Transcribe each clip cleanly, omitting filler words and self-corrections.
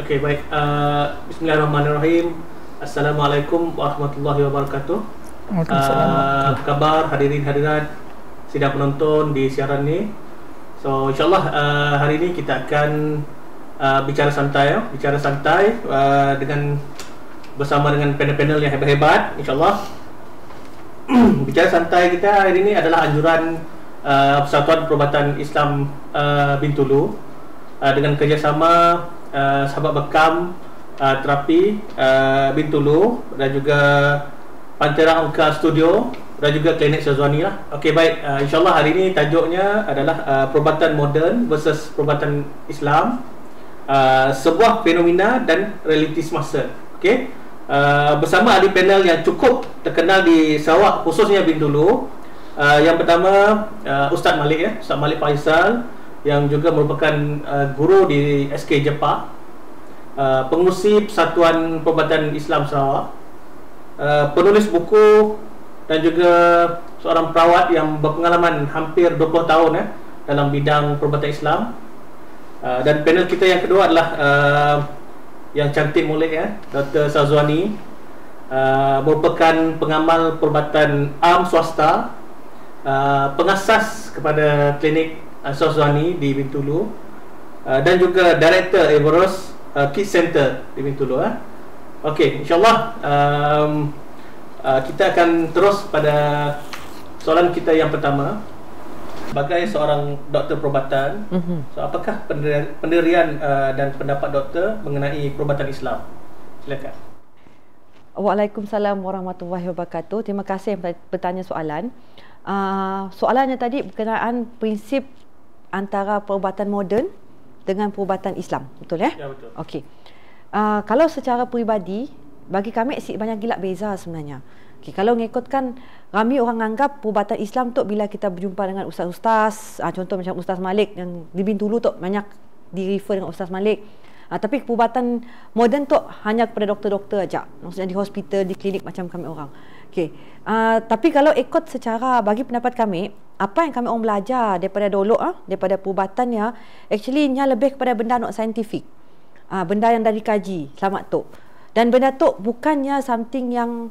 Okey, baik. Bismillahirrahmanirrahim. Assalamualaikum warahmatullahi wabarakatuh. Apa khabar hadirin hadirat sidang penonton di siaran ni? So insyaallah hari ini kita akan bicara santai dengan bersama dengan panel-panel yang hebat-hebat insyaallah. Bicara santai kita hari ini adalah anjuran Persatuan Perubatan Islam Bintulu dengan kerjasama Sahabat Bekam Terapi Bintulu dan juga Pantera Angka Studio dan juga Klinik Syazwani lah. Okey, baik, insyaallah hari ini tajuknya adalah perubatan moden versus perubatan Islam, sebuah fenomena dan realiti semasa. Okey, bersama ahli panel yang cukup terkenal di Sarawak khususnya Bintulu. Yang pertama Ustaz Malik, Ustaz Malik Faisal, yang juga merupakan guru di SK Jepa, pengurusi Persatuan Perubatan Islam Sarawak, penulis buku dan juga seorang perawat yang berpengalaman hampir 20 tahun dalam bidang perubatan Islam. Dan panel kita yang kedua adalah yang cantik molek Dr. Syazwani, merupakan pengamal perubatan am swasta, pengasas kepada klinik Syazwani di Bintulu, dan juga Director Everos Kids Center di Bintulu. Okey, insyaallah kita akan terus pada soalan kita yang pertama. Sebagai seorang doktor perubatan, so apakah pendirian dan pendapat doktor mengenai perubatan Islam? Silakan. Waalaikumsalam warahmatullahi wabarakatuh. Terima kasih bertanya soalan. Soalannya tadi berkenaan prinsip antara perubatan moden dengan perubatan Islam, betul ya? Ya, betul. Okey. Kalau secara peribadi, bagi kami banyak gila beza sebenarnya. Okay, kalau mengikutkan, ramai orang anggap perubatan Islam tu bila kita berjumpa dengan ustaz-ustaz, contoh macam Ustaz Malik yang di Bintulu tu banyak di-refer dengan Ustaz Malik. Tapi perubatan moden tu hanya kepada doktor-doktor aja, maksudnya di hospital, di klinik macam kami orang. Okey. Tapi kalau ikut secara, bagi pendapat kami, apa yang kami orang belajar daripada dulu, daripada perubatannya, actually nya lebih kepada benda not saintifik. Benda yang dah dikaji selamat tu. Dan benda tu bukannya something yang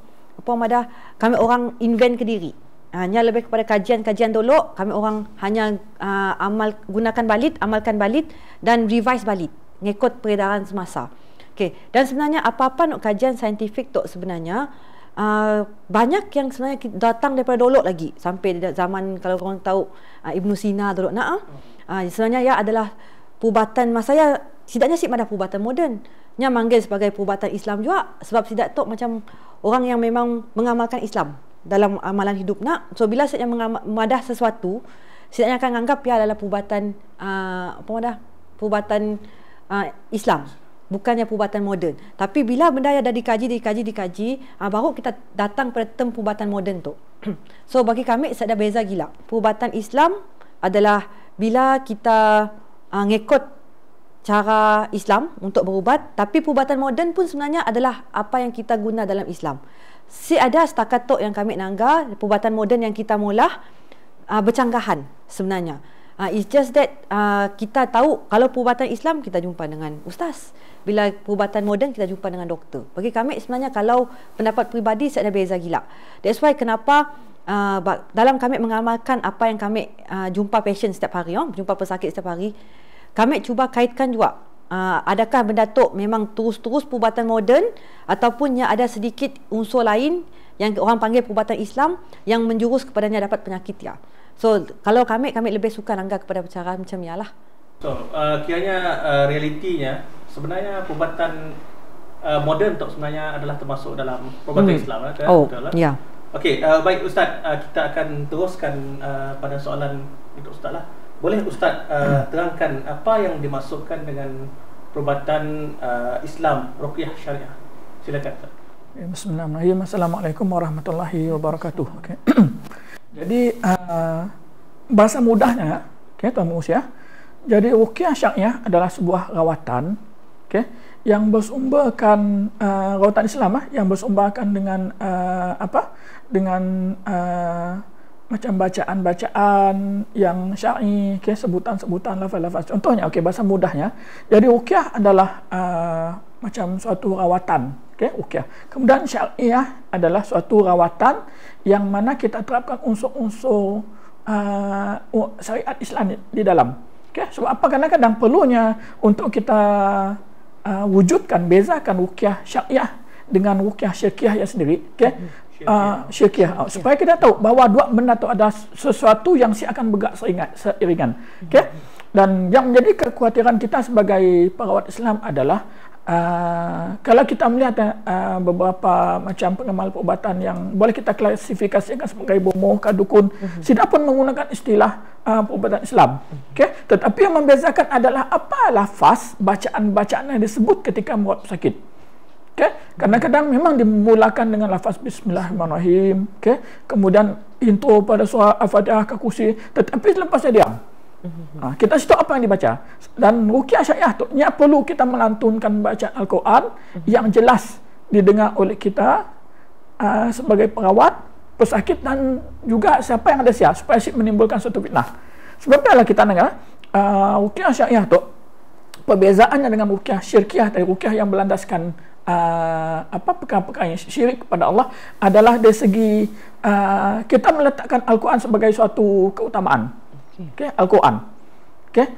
kami orang invent ke diri. Hanya lebih kepada kajian-kajian dulu, kami orang hanya amalkan balik dan revise balik mengikut peredaran semasa. Okey, dan sebenarnya apa-apa nak kajian saintifik tu sebenarnya banyak yang sebenarnya datang daripada dulu lagi sampai zaman, kalau korang tahu Ibnu Sina dulu sebenarnya ia adalah perubatan masa ya, setidaknya ada perubatan moden nya manggil sebagai perubatan Islam juga, sebab tidak tu macam orang yang memang mengamalkan Islam dalam amalan hidup so bila saya memadah sesuatu, setidaknya akan anggap ia adalah perubatan perubatan Islam, bukannya perubatan moden. Tapi bila benda yang dah dikaji, baru kita datang pada term perubatan moden tu. So bagi kami ada beza gila. Perubatan Islam adalah bila kita ngikut cara Islam untuk berubat, tapi perubatan moden pun sebenarnya adalah apa yang kita guna dalam Islam. Ada setakat tu yang kami nangga, perubatan moden yang kita mula bercanggahan sebenarnya. It's just that kita tahu kalau perubatan Islam kita jumpa dengan ustaz, bila perubatan moden kita jumpa dengan doktor. Bagi kami sebenarnya, kalau pendapat peribadi ada beza gila. That's why kenapa dalam kami mengamalkan apa yang kami jumpa patient setiap hari, jumpa pesakit setiap hari, kami cuba kaitkan juga adakah benda tu memang terus-terus perubatan moden ataupun yang ada sedikit unsur lain yang orang panggil perubatan Islam yang menjurus kepadanya dapat penyakit ya. So kalau kami lebih suka langgar kepada cara macam ni lah. So kiranya realitinya sebenarnya perubatan moden tu sebenarnya adalah termasuk dalam perubatan Islam kan? Betul lah. Ya. Okey, baik Ustaz, kita akan teruskan pada soalan untuk Ustaz lah. Boleh Ustaz terangkan apa yang dimaksudkan dengan perubatan Islam Ruqyah Syariah? Silakan Ustaz. Bismillahirrahmanirrahim. Assalamualaikum warahmatullahi wabarakatuh. Okay. Jadi bahasa mudahnya, tuan manusia. Jadi Ruqyah Syariah adalah sebuah rawatan, yang bersumberkan rawatan Islam yang bersumberkan dengan dengan macam bacaan-bacaan yang syar'i, okay, sebutan-sebutan lafaz-lafaz. Contohnya, okay, bahasa mudahnya. Jadi ruqyah adalah macam suatu rawatan, okay, ruqyah. Kemudian syariah adalah suatu rawatan yang mana kita terapkan unsur-unsur syariat Islam di dalam. Okay. Sebab apa? Kadang-kadang perlunya untuk kita wujudkan, bezakan ruqyah syariah dengan ruqyah syirkiyah yang sendiri. Okay. Syirkiyah. Supaya kita tahu bahawa dua benda itu ada sesuatu yang akan bergerak seiringan. Okay. Dan yang menjadi kekhawatiran kita sebagai perawat Islam adalah kalau kita melihat beberapa macam pengamal perubatan yang boleh kita klasifikasikan sebagai bomoh, dukun, tidak pun menggunakan istilah perubatan Islam. Okay? Tetapi yang membezakan adalah apa lafaz bacaan-bacaan yang disebut ketika merawat pesakit. Okay? Kadang-kadang memang dimulakan dengan lafaz Bismillahirrahmanirrahim. Okay? Kemudian intro pada surah Al-Fatihah ke kursi, tetapi lepasnya diam. Kita tahu apa yang dibaca. Dan ruqyah syariah tu perlu kita melantunkan bacaan Al-Quran yang jelas didengar oleh kita sebagai perawat, pesakit dan juga siapa yang ada siap, supaya menimbulkan suatu fitnah. Sebab itulah kita dengar ruqyah syariah tu perbezaannya dengan ruqyah syirkiyah, dari ruqyah yang berlandaskan perkara-perkara yang syirik kepada Allah adalah dari segi kita meletakkan Al-Quran sebagai suatu keutamaan. Okay, Al-Quran. Okay.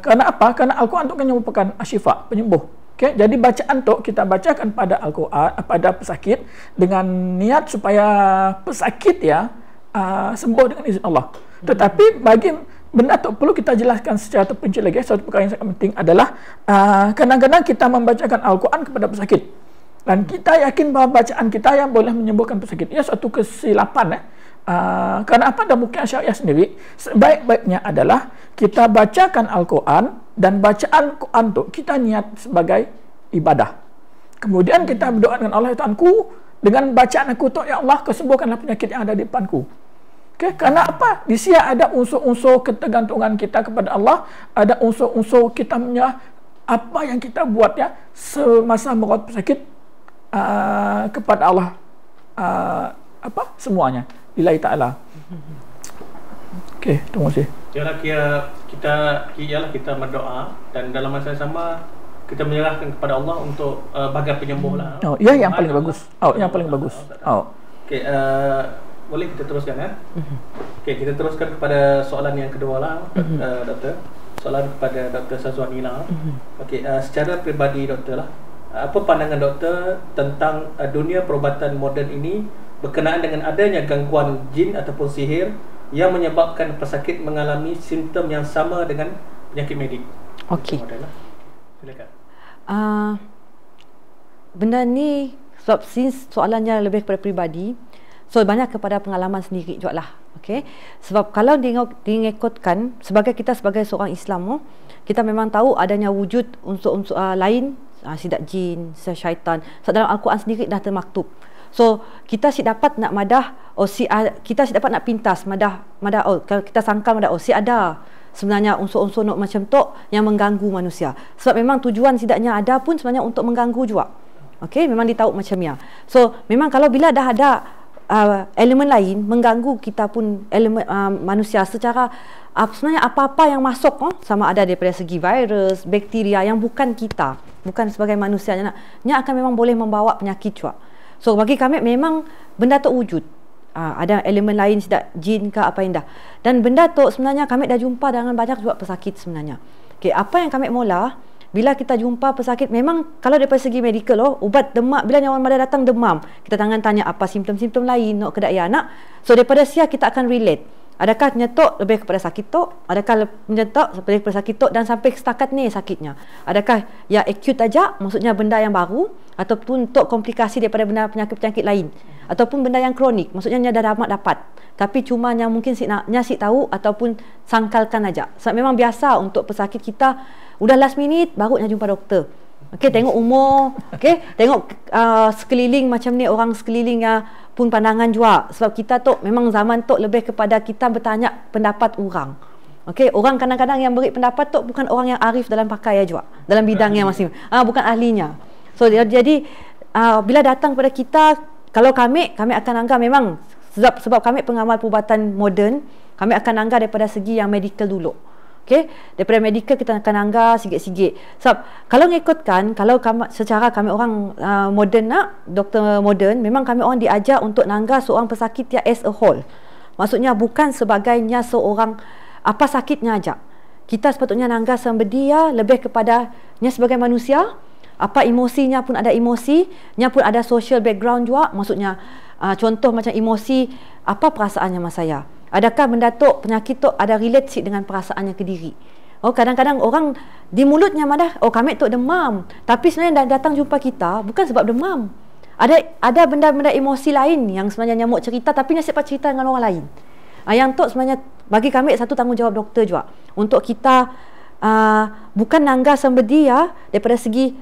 Kerana apa? Kerana Al-Quran itu kan merupakan syifa, penyembuh. Okay. Jadi bacaan tu kita bacakan pada Al-Quran, pada pesakit dengan niat supaya pesakit sembuh dengan izin Allah. Tetapi bagi benda tu perlu kita jelaskan secara terperinci lagi. Satu perkara yang sangat penting adalah kadang-kadang kita membacakan Al-Quran kepada pesakit. Dan kita yakin bahawa bacaan kita yang boleh menyembuhkan pesakit. Ia suatu kesilapan. Kerana apa? Dalam ruqyah syariah sendiri, sebaik-baiknya adalah kita bacakan Al-Quran dan bacaan Quran tu kita niat sebagai ibadah. Kemudian kita berdoa dengan Allah, Tuhanku, dengan bacaan aku tu, ya Allah, kesembuhkanlah penyakit yang ada di depanku. Okay? Kerana apa? Di sini ada unsur-unsur ketergantungan kita kepada Allah, ada unsur-unsur kita menyerah apa yang kita buat semasa merawat pesakit kepada Allah, semuanya. Lillahi ta'ala. Okey, terima kasih. Kita berdoa dan dalam masa yang sama kita menyerahkan kepada Allah untuk bagai penyembuh lah. Oh, ya, yang paling bagus. Yang paling bagus. Okey, boleh kita teruskan Okey, kita teruskan kepada soalan yang kedua lah, doktor. Soalan kepada Dr. Sazwani lah. Okey, secara peribadi doktor lah, apa pandangan doktor tentang dunia perubatan moden ini berkenaan dengan adanya gangguan jin ataupun sihir yang menyebabkan pesakit mengalami simptom yang sama dengan penyakit medik? Okey. Silakan. Benda ni sebab since soalannya lebih kepada peribadi, so banyak kepada pengalaman sendiri juga lah. Okey. Sebab kalau diikutkan sebagai kita sebagai seorang Islam, kita memang tahu adanya wujud unsur-unsur lain, sidak jin, syaitan. Sebab dalam Al-Quran sendiri dah termaktub. So kita dapat nak madah, kita dapat nak pintas madah, kalau kita sangkal madah, ada sebenarnya unsur-unsur macam tu yang mengganggu manusia. Sebab memang tujuan sidaknya ada pun sebenarnya untuk mengganggu juga. Okey, memang ditahu macamnya. So memang kalau bila dah ada elemen lain mengganggu kita pun, elemen manusia secara sebenarnya apa-apa yang masuk sama ada daripada segi virus, bakteria yang bukan kita, bukan sebagai manusia, nya akan memang boleh membawa penyakit juga. So bagi kami memang benda tu wujud. Ada elemen lain, sidak jin ke apa yang dah. Dan benda tu sebenarnya kami dah jumpa dengan banyak juga pesakit sebenarnya. Okay, apa yang kami mula bila kita jumpa pesakit, memang kalau daripada segi medikal ubat demam, bila nyawa pada datang demam, kita tanya apa simptom-simptom lain nak kedak ya anak. So daripada sia kita akan relate. Adakah nyetok lebih kepada sakit tu? Adakah nyetok lebih kepada sakit tu dan sampai setakat ni sakitnya? Adakah ya acute aja, maksudnya benda yang baru, ataupun untuk komplikasi daripada benda penyakit-penyakit lain, ataupun benda yang kronik, maksudnya dah dapat tapi cuma yang mungkin si tahu ataupun sangkalkan aja. Sebab memang biasa untuk pesakit kita udah last minute baru nak jumpa doktor. Okey, tengok umur, okey, tengok sekeliling macam ni, orang sekeliling pun pandangan juga. Sebab kita tu memang zaman tu lebih kepada kita bertanya pendapat orang. Okey, orang kadang-kadang yang beri pendapat tu bukan orang yang arif dalam pakai juga, dalam bidang yang masing, bukan ahlinya. So jadi bila datang pada kita, kalau kami akan anggap memang sebab kami pengamal perubatan moden, kami akan anggar daripada segi yang medical dulu. Okey, daripada medical kita akan anggar sikit-sikit. Sebab kalau ngikutkan, kalau secara kami orang moden doktor moden, memang kami orang diajar untuk nanggar seorang pesakit dia as a whole. Maksudnya bukan sebagainya seorang apa sakitnya aja. Kita sepatutnya nanggar sembedi lebih kepadanya sebagai manusia, apa emosinya pun ada emosinya pun ada social background juga. Maksudnya contoh macam emosi, apa perasaannya mas saya? Adakah benda tu, penyakit tu ada relate dengan perasaannya ke diri? Kadang-kadang orang di mulutnya madah, kami tu demam. Tapi sebenarnya datang jumpa kita bukan sebab demam. Ada benda-benda emosi lain yang sebenarnya nyamuk cerita, tapi nasib cerita dengan orang lain. Yang tu sebenarnya bagi kami satu tanggungjawab doktor juga. Untuk kita bukan nanggar sembedi daripada segi,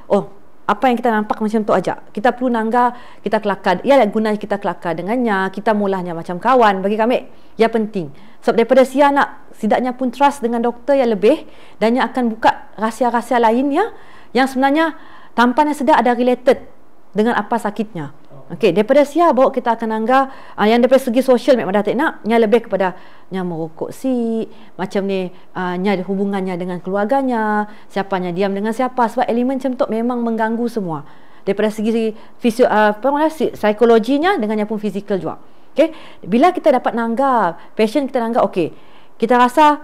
apa yang kita nampak macam tu aja. Kita perlu nanggar, kita kelakar. Guna kita kelakar dengannya, kita mulahnya macam kawan. Bagi kami, penting. Sebab daripada setidaknya pun trust dengan doktor yang lebih, dan yang akan buka rahsia-rahsia lainnya yang sebenarnya tanpa sedar ada related dengan apa sakitnya. Okey, daripada baru kita akan nanggar yang daripada segi sosial memang dah tak nak, yang lebih kepada yang merokok macam ni, nya hubungannya dengan keluarganya, siapanya diam dengan siapa, sebab elemen macam tu memang mengganggu semua. Daripada segi psikologinya dengan yang pun fizikal juga. Okey, bila kita dapat nanggar, passion kita nanggar, okey, kita rasa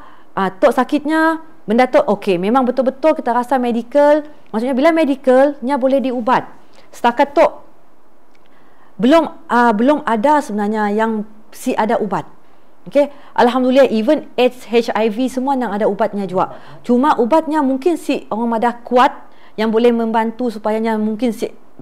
tok sakitnya benda tu okey, memang betul-betul kita rasa medical. Maksudnya bila medicalnya boleh diubat. Setakat tu belum ada sebenarnya yang ada ubat. Okey, alhamdulillah even AIDS, HIV semua yang ada ubatnya juga. Cuma ubatnya mungkin orang madah kuat yang boleh membantu supayanya mungkin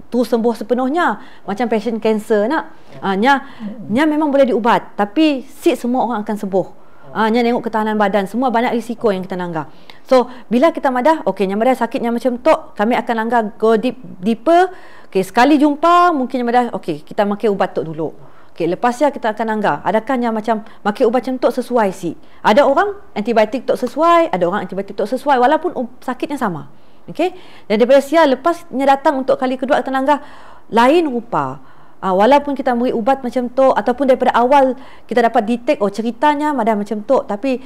tu sembuh sepenuhnya. Macam pasien kanser nya memang boleh diubat, tapi semua orang akan sembuh. Nya tengok ketahanan badan, semua banyak risiko yang kita nanggar. So bila kita madah, nya madah sakitnya macam tu, kami akan nanggar go deeper. Sekali jumpa mungkin madah, kita makan ubat tu dulu. Lepasnya kita akan nanggar, adakah yang macam makan ubat macam tu sesuai ada orang antibiotik tu sesuai, ada orang antibiotik tu sesuai walaupun sakitnya sama. Dan daripada lepasnya datang untuk kali kedua kita nanggar lain rupa. Walaupun kita beri ubat macam tu, ataupun daripada awal kita dapat detect ceritanya madah macam tu, tapi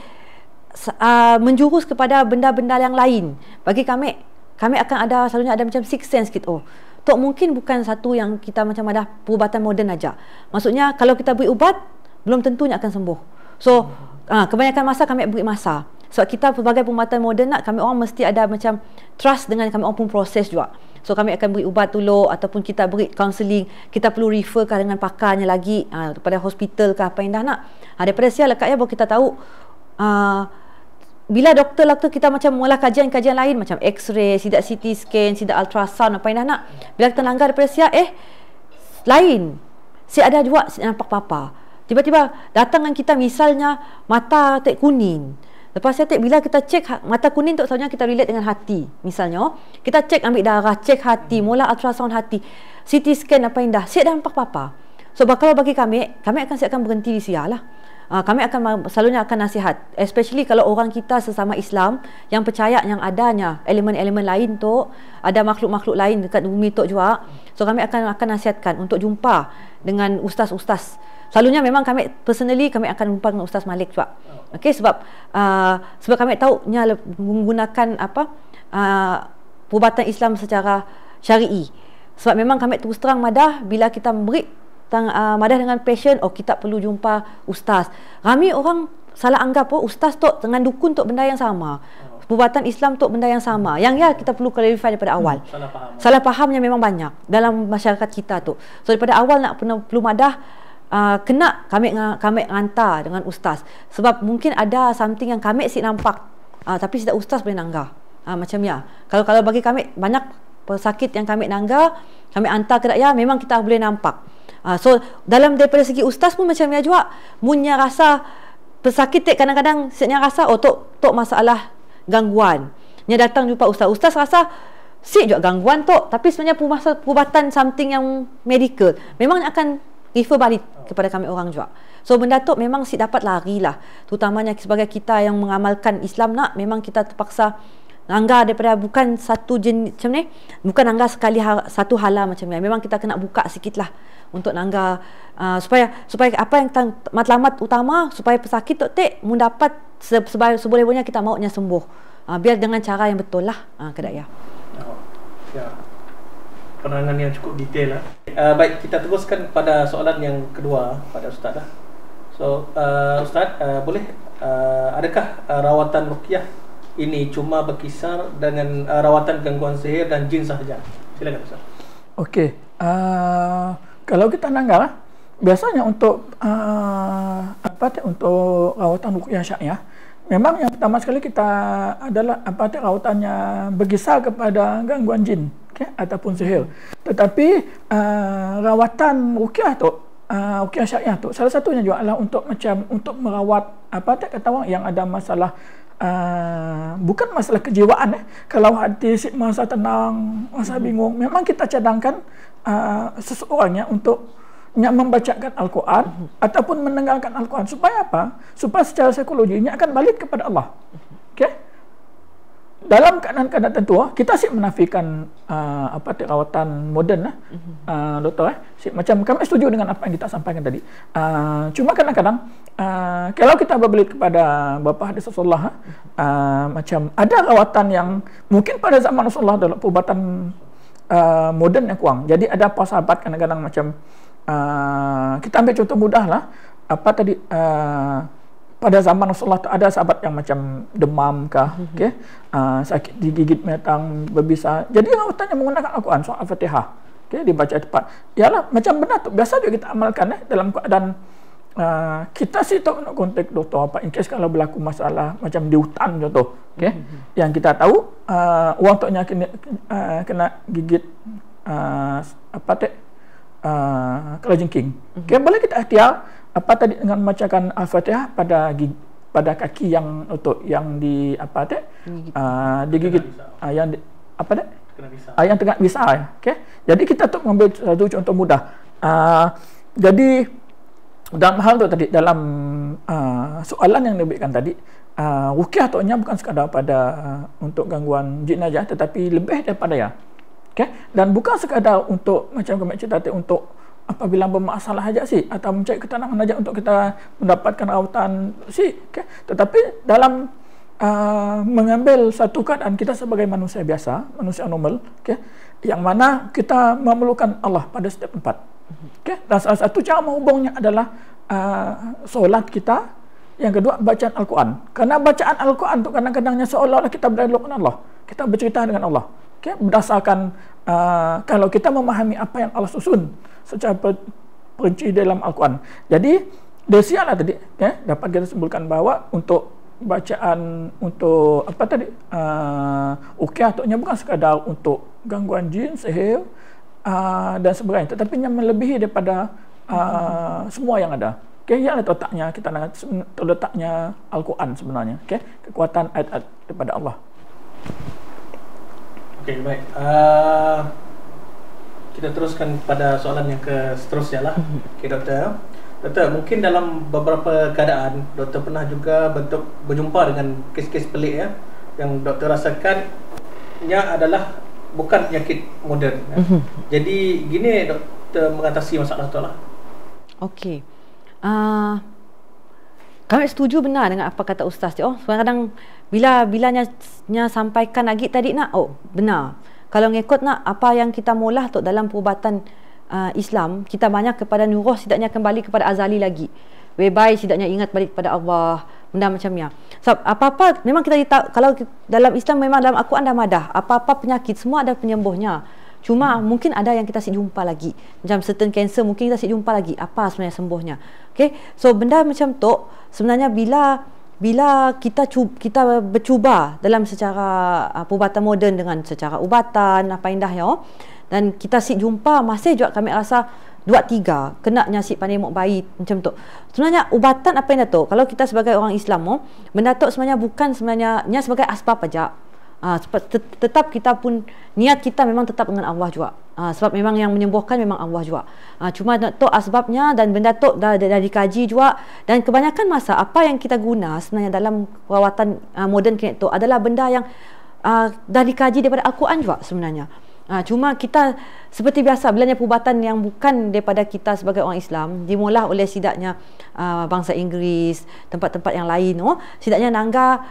menjurus kepada benda-benda yang lain. Bagi kami akan selalunya ada macam sixth sense kita. Tok mungkin bukan satu yang kita macam ada perubatan moden aja. Maksudnya kalau kita beri ubat belum tentunya akan sembuh. So kebanyakan masa kami beri masa. Sebab kita sebagai perubatan moden kami orang mesti ada macam trust dengan kami orang pun proses juga. So kami akan beri ubat dulu, ataupun kita beri counselling, kita perlu referkan dengan pakarnya lagi kepada hospital ke apa yang dah nak. Daripada lekatnya baru kita tahu bila doktor kita macam mula kajian-kajian lain macam X-ray, sidak CT scan, sidak ultrasound apa yang dah nak. Bila kita langgar daripada lain. Ada juga nampak apa-apa. Tiba-tiba datang dengan kita misalnya mata tak kuning. Lepas bila kita cek mata kuning tu sebenarnya kita relate dengan hati. Misalnya, kita cek ambil darah, cek hati, mula ultrasound hati, CT scan apa yang dah nampak apa-apa. So kalau bagi kami akan berhenti di lah. Kami akan selalunya akan nasihat, especially kalau orang kita sesama Islam yang percaya yang adanya elemen-elemen lain tu, ada makhluk-makhluk lain dekat bumi tu juga. So kami akan nasihatkan untuk jumpa dengan ustaz-ustaz. Selalunya memang kami personally kami akan jumpa dengan Ustaz Malik juga. Sebab kami tahu menggunakan perubatan Islam secara syar'i. Sebab memang kami terus terang madah bila kita beri madah dengan pasien, kita perlu jumpa ustaz. Kami orang salah anggap ustaz tu dengan dukun tu benda yang sama. Perubatan Islam tu benda yang sama. Yang kita perlu clarify daripada awal. Salah fahamnya memang banyak dalam masyarakat kita tu. So daripada awal perlu madah kena kami hantar dengan ustaz. Sebab mungkin ada something yang kami nampak, tapi tidak ustaz boleh nanggar. Macam Kalau bagi kami banyak pesakit yang kami nanggar, kami hantar ke memang kita boleh nampak. So dalam daripada segi ustaz pun macam juga, munnya rasa pesakit kadang-kadang siapnya rasa tok masalah gangguan. Nya datang jumpa ustaz rasa juga gangguan tapi sebenarnya perubatan something yang medical. Memang akan refer balik kepada kami orang juga. So benda tu memang dapat lari lah. Terutamanya sebagai kita yang mengamalkan Islam memang kita terpaksa Nangga daripada bukan satu jenis macam ni, bukan nangga sekali satu hala macam ni. Memang kita kena buka sikitlah untuk nangga supaya apa yang matlamat utama supaya pesakit tu mendapat seboleh-bolehnya kita maunya sembuh. Biar dengan cara yang betul lah kedaya. Ya. Penerangan yang cukup detail lah. Baik, kita teruskan pada soalan yang kedua pada Ustaz lah. So, Ustaz, boleh adakah rawatan ruqyah ini cuma berkisar dengan rawatan gangguan sihir dan jin sahaja? Silakan Ustaz. Okey. Kalau kita nanggal, biasanya untuk untuk rawatan ruqyah syariah, memang yang pertama sekali kita adalah rawatannya berkisar kepada gangguan jin, ataupun sihir. Tetapi rawatan ruqyah tu, ruqyah syariah tu, salah satunya juga adalah untuk merawat kata orang yang ada masalah, bukan masalah kejiwaan. Kalau hati masa tenang, masa bingung, memang kita cadangkan seseorangnya untuk membacakan Al-Quran ataupun mendengarkan Al-Quran. Supaya apa? Supaya secara psikologinya akan balik kepada Allah. Okey? Dalam keadaan-keadaan tertentu, kita sih menafikan rawatan moden lah, doktor. Macam kami setuju dengan apa yang kita sampaikan tadi. Cuma kadang-kadang kalau kita berbalik kepada bapa hadis Rasulullah, macam ada rawatan yang mungkin pada zaman Rasulullah dalam perubatan moden yang kurang. Jadi ada para sahabat kadang-kadang macam kita ambil contoh mudah lah. Pada zaman Rasulullah ada sahabat yang macam demam kah, sakit digigit binatang berbisa. Jadi rawatannya menggunakan Al-Quran, surah Al-Fatihah, dibaca cepat. Yalah, macam benar tu biasa juga kita amalkan dalam keadaan kita sih tahu nak kontak doktor apa in case kalau berlaku masalah macam di hutan contoh, yang kita tahu orang tu kena gigit kalajengking. Boleh kita ikhtiar dengan membacakan Al-Fatihah pada kaki yang di digigit yang tengah bisa. Jadi kita tu mengambil satu contoh mudah. Jadi dalam hal tu tadi, dalam soalan yang diberikan tadi, ruqyah tu bukan sekadar pada untuk gangguan jin aja, tetapi lebih daripada ya. Dan bukan sekadar untuk macam kami cerita tadi, untuk apabila bermasalah saja sih, atau mencari ketenangan saja untuk kita mendapatkan rawatan sih, tetapi dalam mengambil satu keadaan kita sebagai manusia biasa, manusia normal, yang mana kita memerlukan Allah pada setiap tempat. Dan salah satu cara menghubungnya adalah solat kita, yang kedua bacaan Al-Quran. Karena bacaan Al-Quran itu kadang-kadangnya seolah-olah kita berdialog dengan Allah, kita bercerita dengan Allah. Berdasarkan kalau kita memahami apa yang Allah susun secara perinci dalam Al-Quran. Jadi desialah tadi dapat kita simpulkan bahawa untuk bacaan untuk ruqyah tu bukan sekadar untuk gangguan jin, sihir dan sebagainya, tetapi yang melebihi daripada semua yang ada. Yang letaknya kita nak terletaknya Al-Quran sebenarnya. Kekuatan ayat-ayat daripada Allah. Okey, baik. Kita teruskan pada soalan yang seterusnya lah. Okey, doktor. Doktor, mungkin dalam beberapa keadaan doktor pernah juga berjumpa dengan kes-kes pelik yang doktor rasakannya adalah bukan penyakit moden. Jadi gini doktor mengatasi masalah tu lah. Okey. Kami setuju benar dengan apa kata ustaz. Kadang-kadang bilanya sampaikan lagi tadi benar. Kalau ngikut apa yang kita mula tu dalam perubatan Islam, kita banyak kepada nurul, setidaknya kembali kepada azali lagi. Whereby setidaknya ingat balik kepada Allah, benda macamnya. Sebab apa-apa memang kita tahu, kalau dalam Islam memang dalam Al-Quran dah madah, apa-apa penyakit semua ada penyembuhnya. Cuma mungkin ada yang kita jumpa lagi. Macam certain cancer mungkin kita jumpa lagi apa sebenarnya sembuhnya. So benda macam tu sebenarnya bila kita bercuba dalam secara perubatan moden dengan secara ubatan apa indah dan kita jumpa masih juga kami rasa 2-3 kena nyasik pandai mok bayi macam tu. Sebenarnya ubatan apa yang tu, kalau kita sebagai orang Islam benda tu sebenarnya bukan sebenarnya sebagai asbab aja. Tetap kita pun niat kita memang tetap dengan Allah juga. Sebab memang yang menyembuhkan memang Allah juga. Cuma tu asbabnya dan benda tu dah dikaji juga, dan kebanyakan masa apa yang kita guna sebenarnya dalam perawatan moden klinik tu adalah benda yang dah dikaji daripada Al-Quran juga sebenarnya. Cuma kita seperti biasa bilanya perubatan yang bukan daripada kita sebagai orang Islam dimula oleh sidaknya bangsa Inggeris, tempat-tempat yang lain, sidaknya Nangga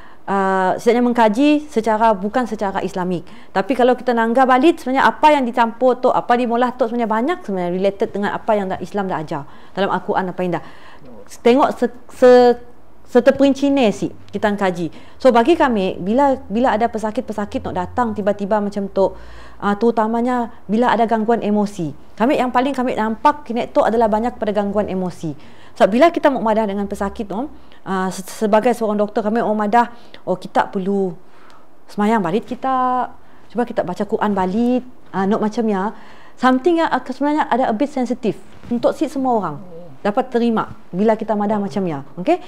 sidaknya mengkaji bukan secara Islamik. Tapi kalau kita Nangga balik sebenarnya apa yang dicampur tu, apa dimula tu sebenarnya banyak sebenarnya related dengan apa yang Islam dah ajar dalam Al-Quran apa yang dah. Tengok seterperinci sih kita kaji. So bagi kami bila ada pesakit-pesakit nak datang tiba-tiba macam tu, terutamanya bila ada gangguan emosi. Yang paling kami nampak kini tu adalah banyak pada gangguan emosi. So bila kita mau madah dengan pesakit tu, sebagai seorang doktor kami mau madah, kita perlu semayang balik, kita cuba kita baca Quran balik, nak macamnya something yang sebenarnya ada a bit sensitif untuk semua orang dapat terima bila kita madah macamnya. Okay?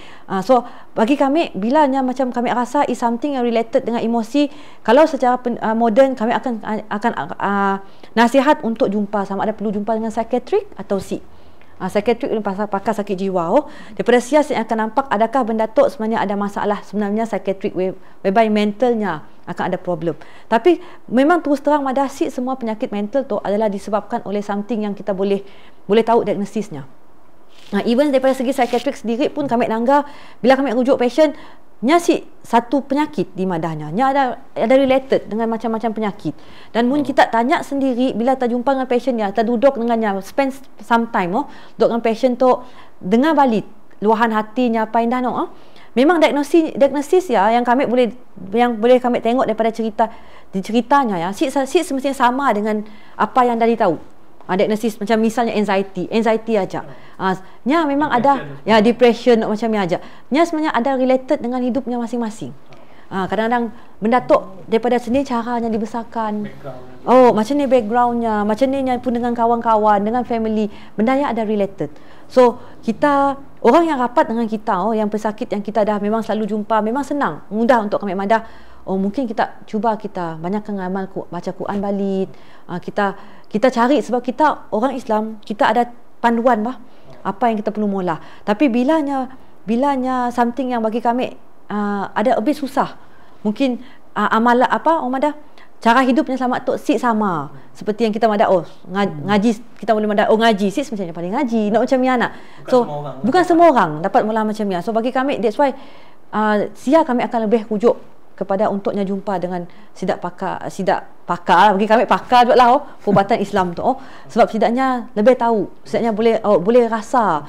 So bagi kami bilanya macam kami rasa is something yang related dengan emosi, kalau secara moden kami akan nasihat untuk jumpa, sama ada perlu jumpa dengan psikiatrik atau psikiatrik pakar sakit jiwa. Daripada sias yang akan nampak adakah benda tu sebenarnya ada masalah sebenarnya psikiatrik whereby mentalnya akan ada problem. Tapi memang terus terang madah semua penyakit mental tu adalah disebabkan oleh something yang kita boleh tahu diagnosisnya. Even daripada segi psikiatrik sendiri pun kami Nangga bila kami rujuk patient nya satu penyakit di madahnya, nya ada related dengan macam-macam penyakit. Dan mun kita tanya sendiri bila kita jumpa dengan patient dia, kita duduk dengannya, spend some time duduk dengan patient tu, dengar balik luahan hatinya apa yang dah memang diagnosis ya yang boleh kami tengok daripada ceritanya ya, semestinya sama dengan apa yang dah ditahu. Diagnosis macam misalnya anxiety aja. Nya memang ada depression macam ni aja. Nya sebenarnya ada related dengan hidupnya masing-masing. Kadang-kadang benda tu daripada sini caranya dibesarkan. Macam ni backgroundnya, macam ni pun dengan kawan-kawan, dengan family, benda yang ada related. So kita orang yang rapat dengan kita, yang pesakit yang kita dah memang selalu jumpa, memang senang, mudah untuk kami madah. Mungkin kita banyakkan amal baca Quran balik. Kita cari sebab kita orang Islam, kita ada panduan apa yang kita perlu mula. Tapi bilanya something yang bagi kami ada lebih susah. Mungkin amal cara hidupnya selamat tu sama seperti yang kita madah ngaji, kita boleh madah ngaji macam paling ngaji nak macam ni anak. So bukan semua orang dapat mula macam ni. So bagi kami that's why kami akan lebih rujuk kepada untuknya jumpa dengan sidak pakar bagi kami pakar juga perubatan Islam tu sebab sidaknya lebih tahu, sidaknya boleh rasa,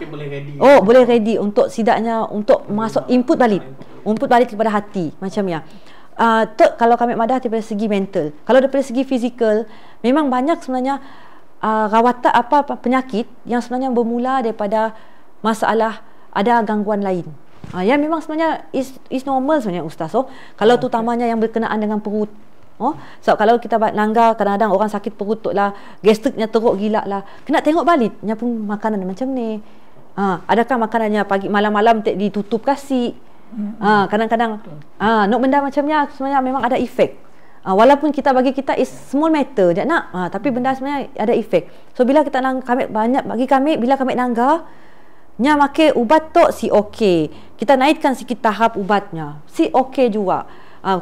boleh ready untuk sidaknya untuk masuk input balik kepada hati macam ya. Kalau kami madah daripada segi mental. Kalau daripada segi fizikal memang banyak sebenarnya rawatan penyakit yang sebenarnya bermula daripada masalah ada gangguan lain. Yang memang sebenarnya is normal sebenarnya Ustaz. Kalau terutamanya yang berkenaan dengan perut. So kalau kita Nangga kadang-kadang orang sakit perut tu lah, gastriknya teruk gila lah, kena tengok baliknya pun makanan macam ni. Adakah makanannya pagi malam-malam ditutup kasih. Kadang-kadang nak benda macamnya sebenarnya memang ada efek. Walaupun bagi kita is small matter je tapi benda sebenarnya ada efek. So bila kita bagi kami bila kami Nangga nya make ubat tu okey. Kita naikkan sikit tahap ubatnya. Okey juga.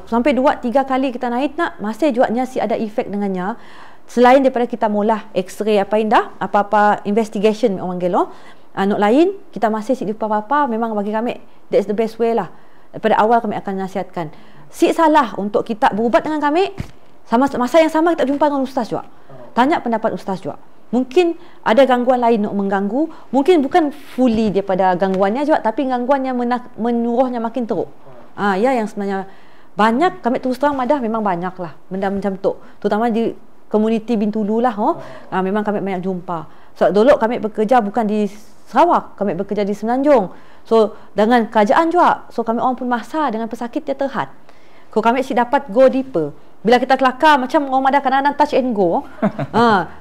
Sampai 2-3 kali kita naik masih juga nya ada efek dengannya. Selain daripada kita mula X-ray apa investigation orang gelo. Nak lain kita masih apa-apa memang bagi kami that's the best way lah. Daripada awal kami akan nasihatkan. Salah untuk kita berubat dengan kami masa yang sama kita jumpa dengan ustaz juga. Tanya pendapat ustaz juga. Mungkin ada gangguan lain nak mengganggu, mungkin bukan fully daripada gangguannya juga, tapi gangguannya menyuruhnya makin teruk. Yang sebenarnya banyak kami terus terang madah memang banyak lah benda macam tu, terutama di komuniti Bintulu lah. Memang kami banyak jumpa. So dulu kami bekerja bukan di Sarawak, kami bekerja di Semenanjung. So dengan kerajaan juga, so kami orang pun masa dengan pesakit dia terhad. Kami dapat go deeper. Bila kita kelakar macam orang madah kadang-kadang touch and go.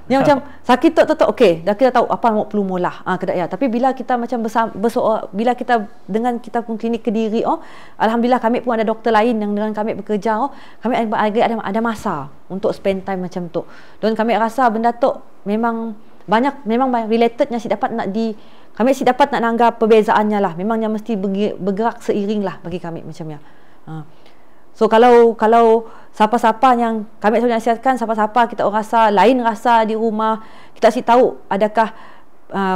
Dia macam sakit tu okey, dah kita tahu apa mau perlu mula. Tapi bila kita macam bila kita dengan kita pun klinik Kediri alhamdulillah kami pun ada doktor lain yang dengan kami bekerja kami ada masa untuk spend time macam tu. Dan kami rasa benda tu memang relatednya kami dapat nak nanggap perbezaannya lah. Memangnya mesti bergerak seiring lah bagi kami macam ya. So kalau siapa-siapa yang kami selalu nasihatkan, siapa-siapa kita orang rasa lain rasa di rumah, kita kasi tahu adakah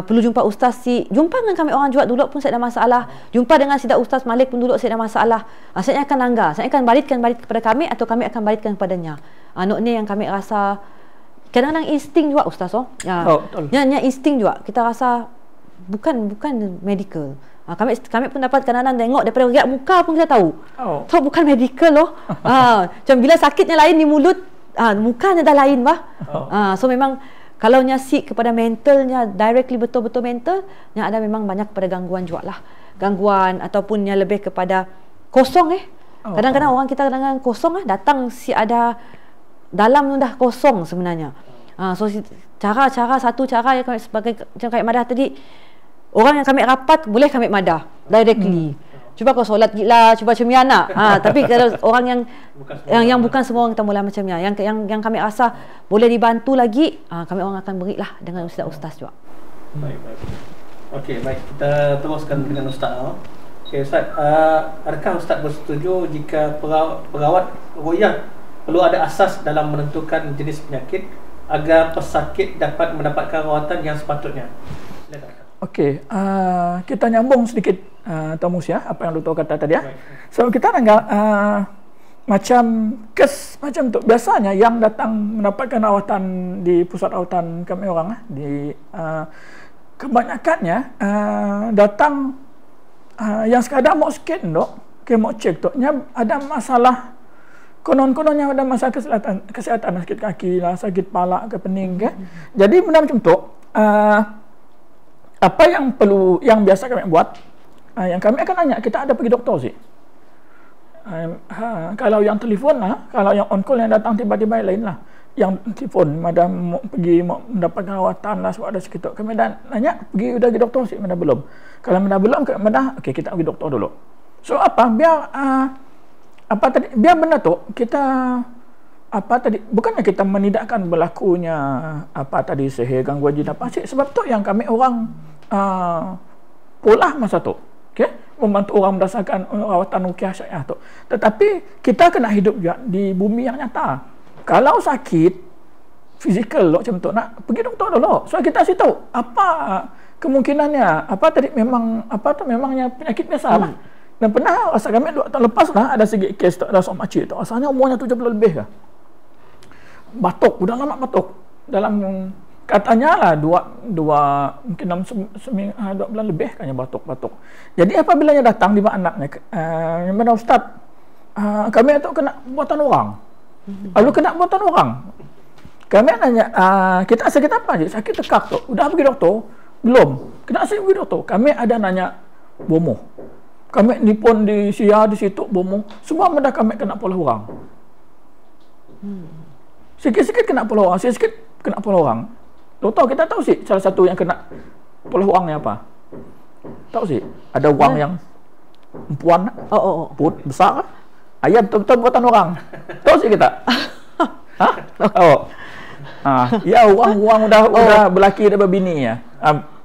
perlu jumpa ustaz jumpa dengan kami orang juga dulu pun saya ada masalah, jumpa dengan Sidak Ustaz Malik pun dulu saya ada masalah, saya akan langgar, saya akan balik kepada kami atau kami akan balikkan kepadanya. Ni yang kami rasa kadang-kadang insting juga ustaz yang insting juga kita rasa bukan medical. Kami pun dapat kadang-kadang tengok daripada riak muka pun kita tahu. Tahu bukan medical loh. Macam bila sakitnya lain di mulut, mukanya dah lain bah. So memang kalau nyasik kepada mentalnya directly betul-betul mental, yang ada memang banyak pada gangguan juga lah. Gangguan ataupun yang lebih kepada kosong Kadang-kadang orang kita kadang-kadang kosong datang ada dalam tu dah kosong sebenarnya. So satu cara yang kami sebagai macam Kak Madah tadi, orang yang kami rapat boleh kami madah directly. Cuba kau solat gila, cuba macam ni anak. Tapi kalau orang yang bukan semua orang kita mula macam ni, yang kami rasa boleh dibantu lagi, kami orang akan berilah dengan ustaz juga. Baik. Okey, baik. Kita teruskan dengan ustaz. Okey ustaz, adakah ustaz bersetuju jika perawat ruqyah perlu ada asas dalam menentukan jenis penyakit agar pesakit dapat mendapatkan rawatan yang sepatutnya? Okey, kita nyambung sedikit Tamus apa yang Dr. kata tadi So kita anggap macam tu biasanya yang datang mendapatkan rawatan di pusat rawatan kami orang kebanyakannya datang yang sekadar mau scan mau cek ada masalah konon-kononnya ada masalah kesihatan sakit kaki lah, sakit kepala ke pening Jadi benda macam tu apa yang perlu, yang biasa kami buat, yang kami akan tanya, kita ada pergi doktor sih. Kalau yang telefon kalau yang on call yang datang tiba-tiba lain lah. Yang telefon, madam mau pergi mau mendapatkan rawatan lah sebab ada sekitar. Kami dah nanya, udah pergi doktor sih, mana belum. Kalau mana belum, okey kita pergi doktor dulu. So biar benda tu kita bukannya kita menidakkan berlakunya sihir, gangguan jin sebab tu yang kami orang pola masa tu membantu orang berdasarkan rawatan ruqyah syariah tu. Tetapi kita kena hidup juga di bumi yang nyata. Kalau sakit fizikal macam tu nak pergi doktor dulu. So kita kasih tahu apa kemungkinannya, memangnya penyakit biasa lah. Dan pernah rasa kami 2 tahun lepas ada sikit kes tu, ada seorang makcik tu asalnya umurnya 70 lebih batuk, udah lama batuk dalam katanya lah mungkin 2 bulan lebih kayaknya batuk. Jadi apabila datang di anaknya mana ustaz kami tu kena buatan orang. Lalu kena buatan orang. Kami nanya kita sakit apa je? Sakit tekak tu. Udah pergi doktor? Belum. Kena pergi doktor. Kami ada nanya bomoh. Kami ni pun di Sia di situ bomoh. Semua benda kami kena pola orang. Sikit-sikit kena pola orang, sikit-sikit kena pola orang. Doktor kita tahu sih salah satu yang kena pola orang ni apa? Tahu sih? Ada orang yang perempuan, perut besar, ayam betul-betul buatan orang. Tahu sih kita? Ya orang udah berlaki dah berbini ya.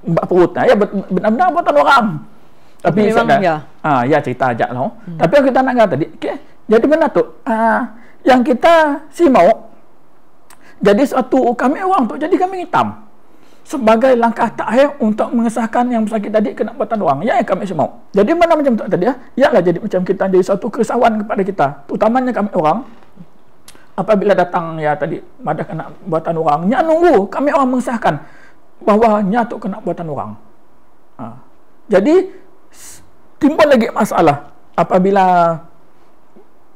Mbak perut ya benar-benar buatan orang. Tapi memang ya cerita ajak lah. Tapi kita nak kata tadi, jadi benar tu yang kita mau jadi suatu kami orang tu, jadi kami hitam sebagai langkah terakhir untuk mengesahkan yang sakit tadi kena buatan orang. Ya kami semua. Jadi mana macam tu tadi ialah jadi macam kita jadi suatu keresahan kepada kita, terutamanya kami orang. Apabila datang ya tadi ada kena buatan orang, nya nunggu kami orang mengesahkan bahawa nya tu kena buatan orang. Jadi timbul lagi masalah apabila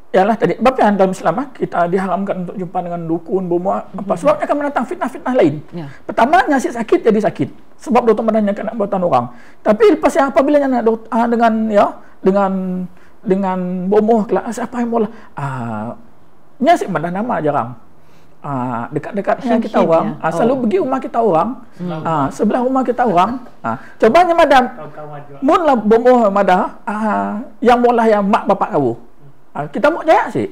ialah tadi bapa yang dalam Islam kita diharamkan untuk jumpa dengan dukun bomoh apa sebabnya akan mendatang fitnah-fitnah lain. Pertama nyasik sakit jadi sakit sebab doktor badannya kena buatan orang. Tapi lepas yang apabila nak dengan bomoh siapa yang bola nyasik badan nama jarang. Dekat-dekatnya kita orang selalu pergi rumah kita orang sebelah rumah kita orang cobanya madam mun lah bomoh madah yang bola yang mak bapak kau kita mau jaya sih.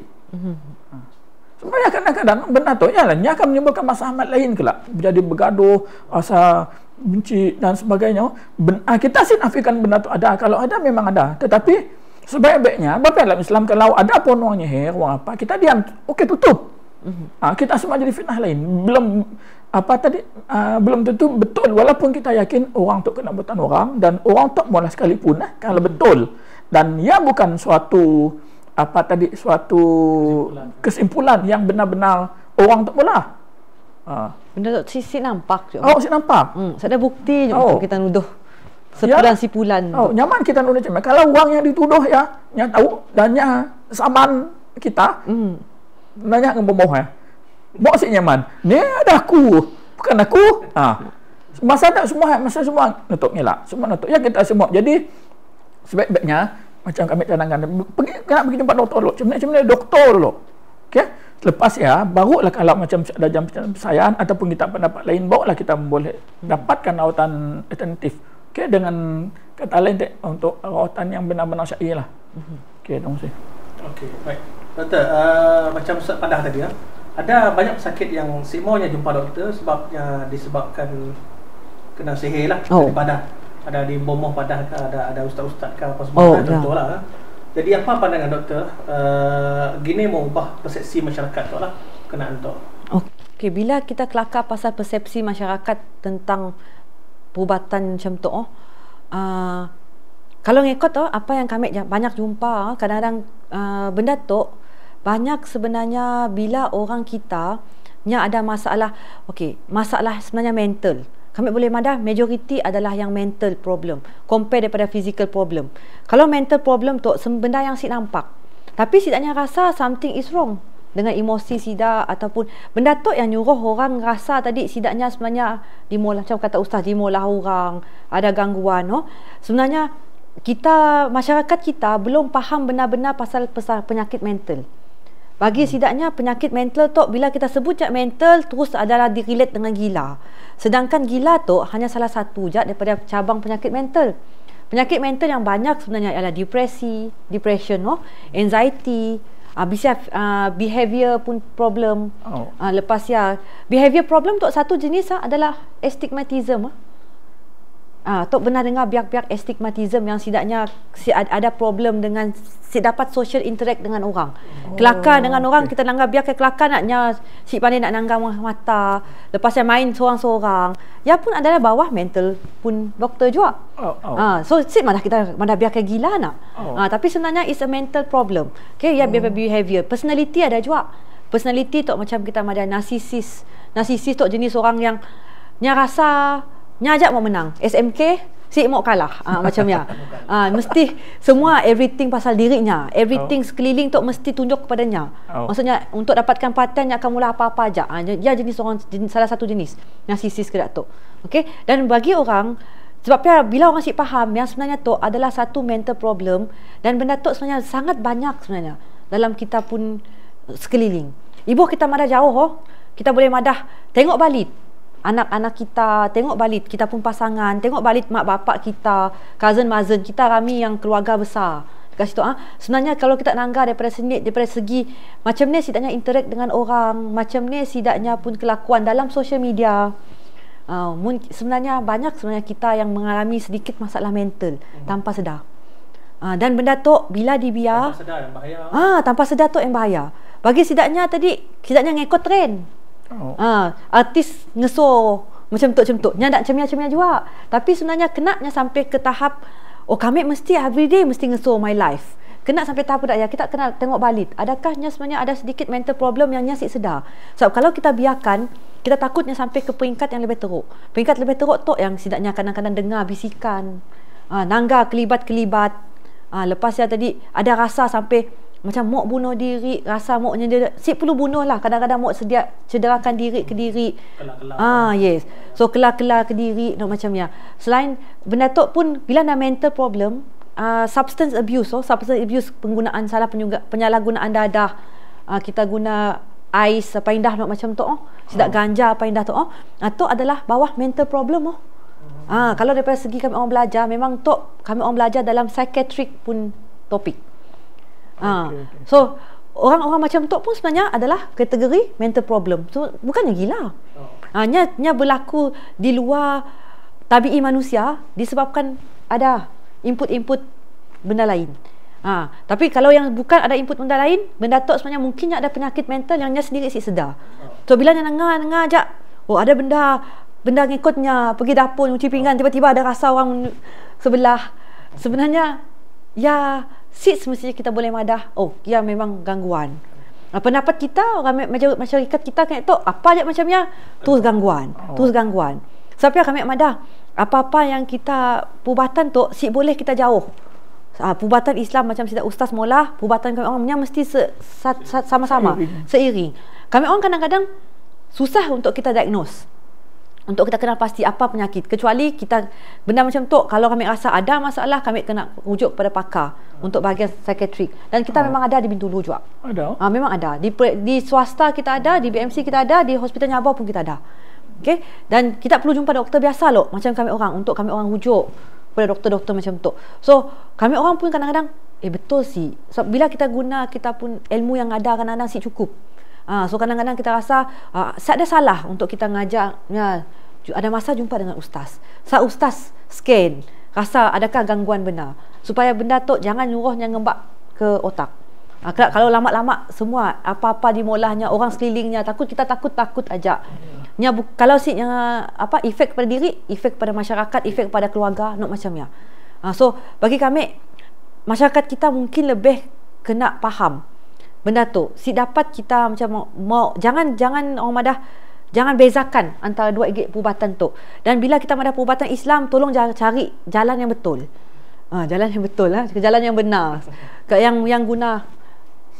Sebenarnya kadang-kadang benda tu ialah nya akan menimbulkan masalah lain kelak, jadi bergaduh, rasa benci dan sebagainya. Kita sih nafikan benda tu ada, kalau ada memang ada, tetapi Sebaik-baiknya, Bapak dalam Islam kalau ada apa orang nyihir, orang apa, kita diam, okey tutup. Kita semua jadi fitnah lain. Belum tentu betul, walaupun kita yakin orang tu kena buatan orang dan orang tak mula sekalipun kalau betul. Dan ia bukan suatu suatu kesimpulan yang benar-benar orang tak mula. Benda tu si nampak je. Si nampak. Ada bukti je untuk kita nuduh sepulan-sipulan. Nyaman kita nuduh macam kalau orang yang dituduh yang tahu dan yang saman kita. Nanya dengan bomoh Mok si nyaman. Ni ada aku, bukan aku. Masa semua nutuk ngelak. Semua nutuk. Ya kita semua. Jadi sebaik-baiknya macam kami canangkan kena pergi jumpa doktor dulu. Macam mana doktor dulu. Okey? Lepas barulah kalau macam ada jam persayaan ataupun kita pendapat lain, barulah kita boleh dapatkan rawatan alternatif. Okey, dengan kata lain untuk rawatan yang benar-benar syar'i lah. Okey, terima kasih. Okey, baik. Doktor, macam Ustaz Padah tadi ada banyak pesakit yang si maunya jumpa doktor disebabkan kena sihir lah. Di Padah. Ada di Bomoh Padah ke, ada ustaz-ustaz ke apa semua contohlah. Jadi apa pandangan doktor gini mau ubah persepsi masyarakat tu lah kenaan tu. Okey, bila kita kelakar pasal persepsi masyarakat tentang perubatan macam tu kalau ngikut apa yang kami banyak jumpa kadang-kadang benda tu banyak sebenarnya bila orang kita nya ada masalah, masalah sebenarnya mental. Kami boleh madah majoriti adalah yang mental problem compare daripada physical problem. Kalau mental problem tu benda yang si nampak, tapi sidaknya rasa something is wrong dengan emosi sidak ataupun benda tu yang nyuruh orang rasa tadi sidaknya sebenarnya dimolah, macam kata ustaz, dimolah orang, ada gangguan. Sebenarnya kita, masyarakat kita belum faham benar-benar pasal penyakit mental. Bagi sidaknya penyakit mental tu bila kita sebut je mental terus adalah direlate dengan gila. Sedangkan gila tu hanya salah satu je daripada cabang penyakit mental. Penyakit mental yang banyak sebenarnya ialah depression, anxiety, behavior pun problem. Lepas behavior problem tu satu jenis adalah astigmatism. Tok benar dengar biak-biak astigmatism yang sidaknya ada problem dengan dapat social interact dengan orang. Kelakar dengan orang, kita nanggap biak kelakar naknya si pandai nak nanggap mata. Lepas main seorang-seorang. Ya pun adalah bawah mental pun doktor juga. So malah kita biak gila nak. Tapi sebenarnya is a mental problem. Okay, behavior. Personality ada juga. Personality tu macam kita ada narcissist. Narcissist tu jenis orang yang rasa nyajak mau menang, SMK si mau kalah, macam mesti semua everything pasal dirinya, everything sekeliling tu mesti tunjuk kepadanya. Maksudnya untuk dapatkan perhatian akan mula apa-apa aja. Dia salah satu jenis narcissist ke tu. Okey, dan bagi orang sebabnya bila orang si faham yang sebenarnya tu adalah satu mental problem dan benda tu sebenarnya sangat banyak sebenarnya dalam kita pun sekeliling. Ibu kita madah jauh kita boleh madah tengok balik anak-anak kita, tengok balik kita pun pasangan, tengok balik mak bapak kita, cousin-mazen kita, kami yang keluarga besar dekat situ. Sebenarnya kalau kita nanggar daripada segi macam ni sidaknya interact dengan orang, macam ni sidaknya pun kelakuan dalam social media, sebenarnya banyak sebenarnya kita yang mengalami sedikit masalah mental tanpa sedar. Dan benda tu bila dibiar tanpa sedar yang bahaya. Tanpa sedar tu yang bahaya. Bagi sidaknya ngikut trend. Artis ngeso macam tu nak cemia-cemia juga, tapi sebenarnya kenanya sampai ke tahap kami mesti everyday mesti ngeso my life, kena sampai tahap dah kita kena tengok balik adakahnya sebenarnya ada sedikit mental problem yang nyasik sedar. Sebab kalau kita biarkan, kita takutnya sampai ke peringkat yang lebih teruk. Peringkat lebih teruk tu yang sidaknya kadang-kadang dengar bisikan, nanggar kelibat-kelibat, lepas tadi ada rasa sampai macam mau bunuh diri, rasa mau si perlu bunuh lah, kadang-kadang mau cederakan diri ke diri. Yes. So kelar-kelar ke diri macamnya. Selain benda tu pun bila ada mental problem, substance abuse, penggunaan penyalahgunaan dadah. Kita guna ais apa indah macam tu sidak ganja apa indah tu tu adalah bawah mental problem kalau daripada segi kami orang belajar, memang tu kami orang belajar dalam psychiatric pun topik. So orang-orang macam tu pun sebenarnya adalah kategori mental problem. So bukannya gila. Nya berlaku di luar tabi'i manusia disebabkan ada input-input benda lain. Tapi kalau yang bukan ada input benda lain, benda tu sebenarnya mungkin ada penyakit mental yang dia sendiri sedar. So bila dia dengar ajak, oh ada benda ngikutnya, pergi dapur cuci pinggan, tiba-tiba ada rasa orang sebelah. Sebenarnya ya semestinya kita boleh madah, ya memang gangguan. Pendapat kita, orang masyarakat kita kan itu apa aja macamnya terus gangguan. Sebab kami madah apa-apa yang kita perubatan tu boleh kita jauh. Perubatan Islam macam sida ustaz mula, perubatan kami orangnya mesti sama-sama seiring. Kami orang kadang-kadang susah untuk kita diagnose, untuk kita kenal pasti apa penyakit, kecuali kita benda macam tu kalau kami rasa ada masalah, kami kena rujuk kepada pakar untuk bahagian psikiatrik. Dan kita memang ada di Bintulu juga. Ada? Memang ada. Di swasta kita ada, di BMC kita ada, di Hospital Nyabau pun kita ada. Okay? Dan kita perlu jumpa doktor biasa loh, macam kami orang, untuk kami orang rujuk pada doktor-doktor macam tu. So kami orang pun kadang-kadang betul sih. So bila kita guna kita pun ilmu yang ada kadang-kadang cukup. So kadang-kadang kita rasa ada salah untuk kita ngajak, ada masa jumpa dengan ustaz. Ustaz scan, rasa adakah gangguan benar, supaya benda tu jangan nyuruhnya ngembak ke otak. Kalau lama-lama semua apa-apa di molahnya, orang sekelilingnya takut, kita takut aja. Kalau efek pada diri, efek pada masyarakat, efek pada keluarga, macamnya. So bagi kami, masyarakat kita mungkin lebih kena faham benda tu. Dapat kita macam jangan orang madah, jangan bezakan antara dua perubatan tu. Dan bila kita madah perubatan Islam, tolong cari jalan yang betul. Jalan yang betul jalan yang benar. Yang guna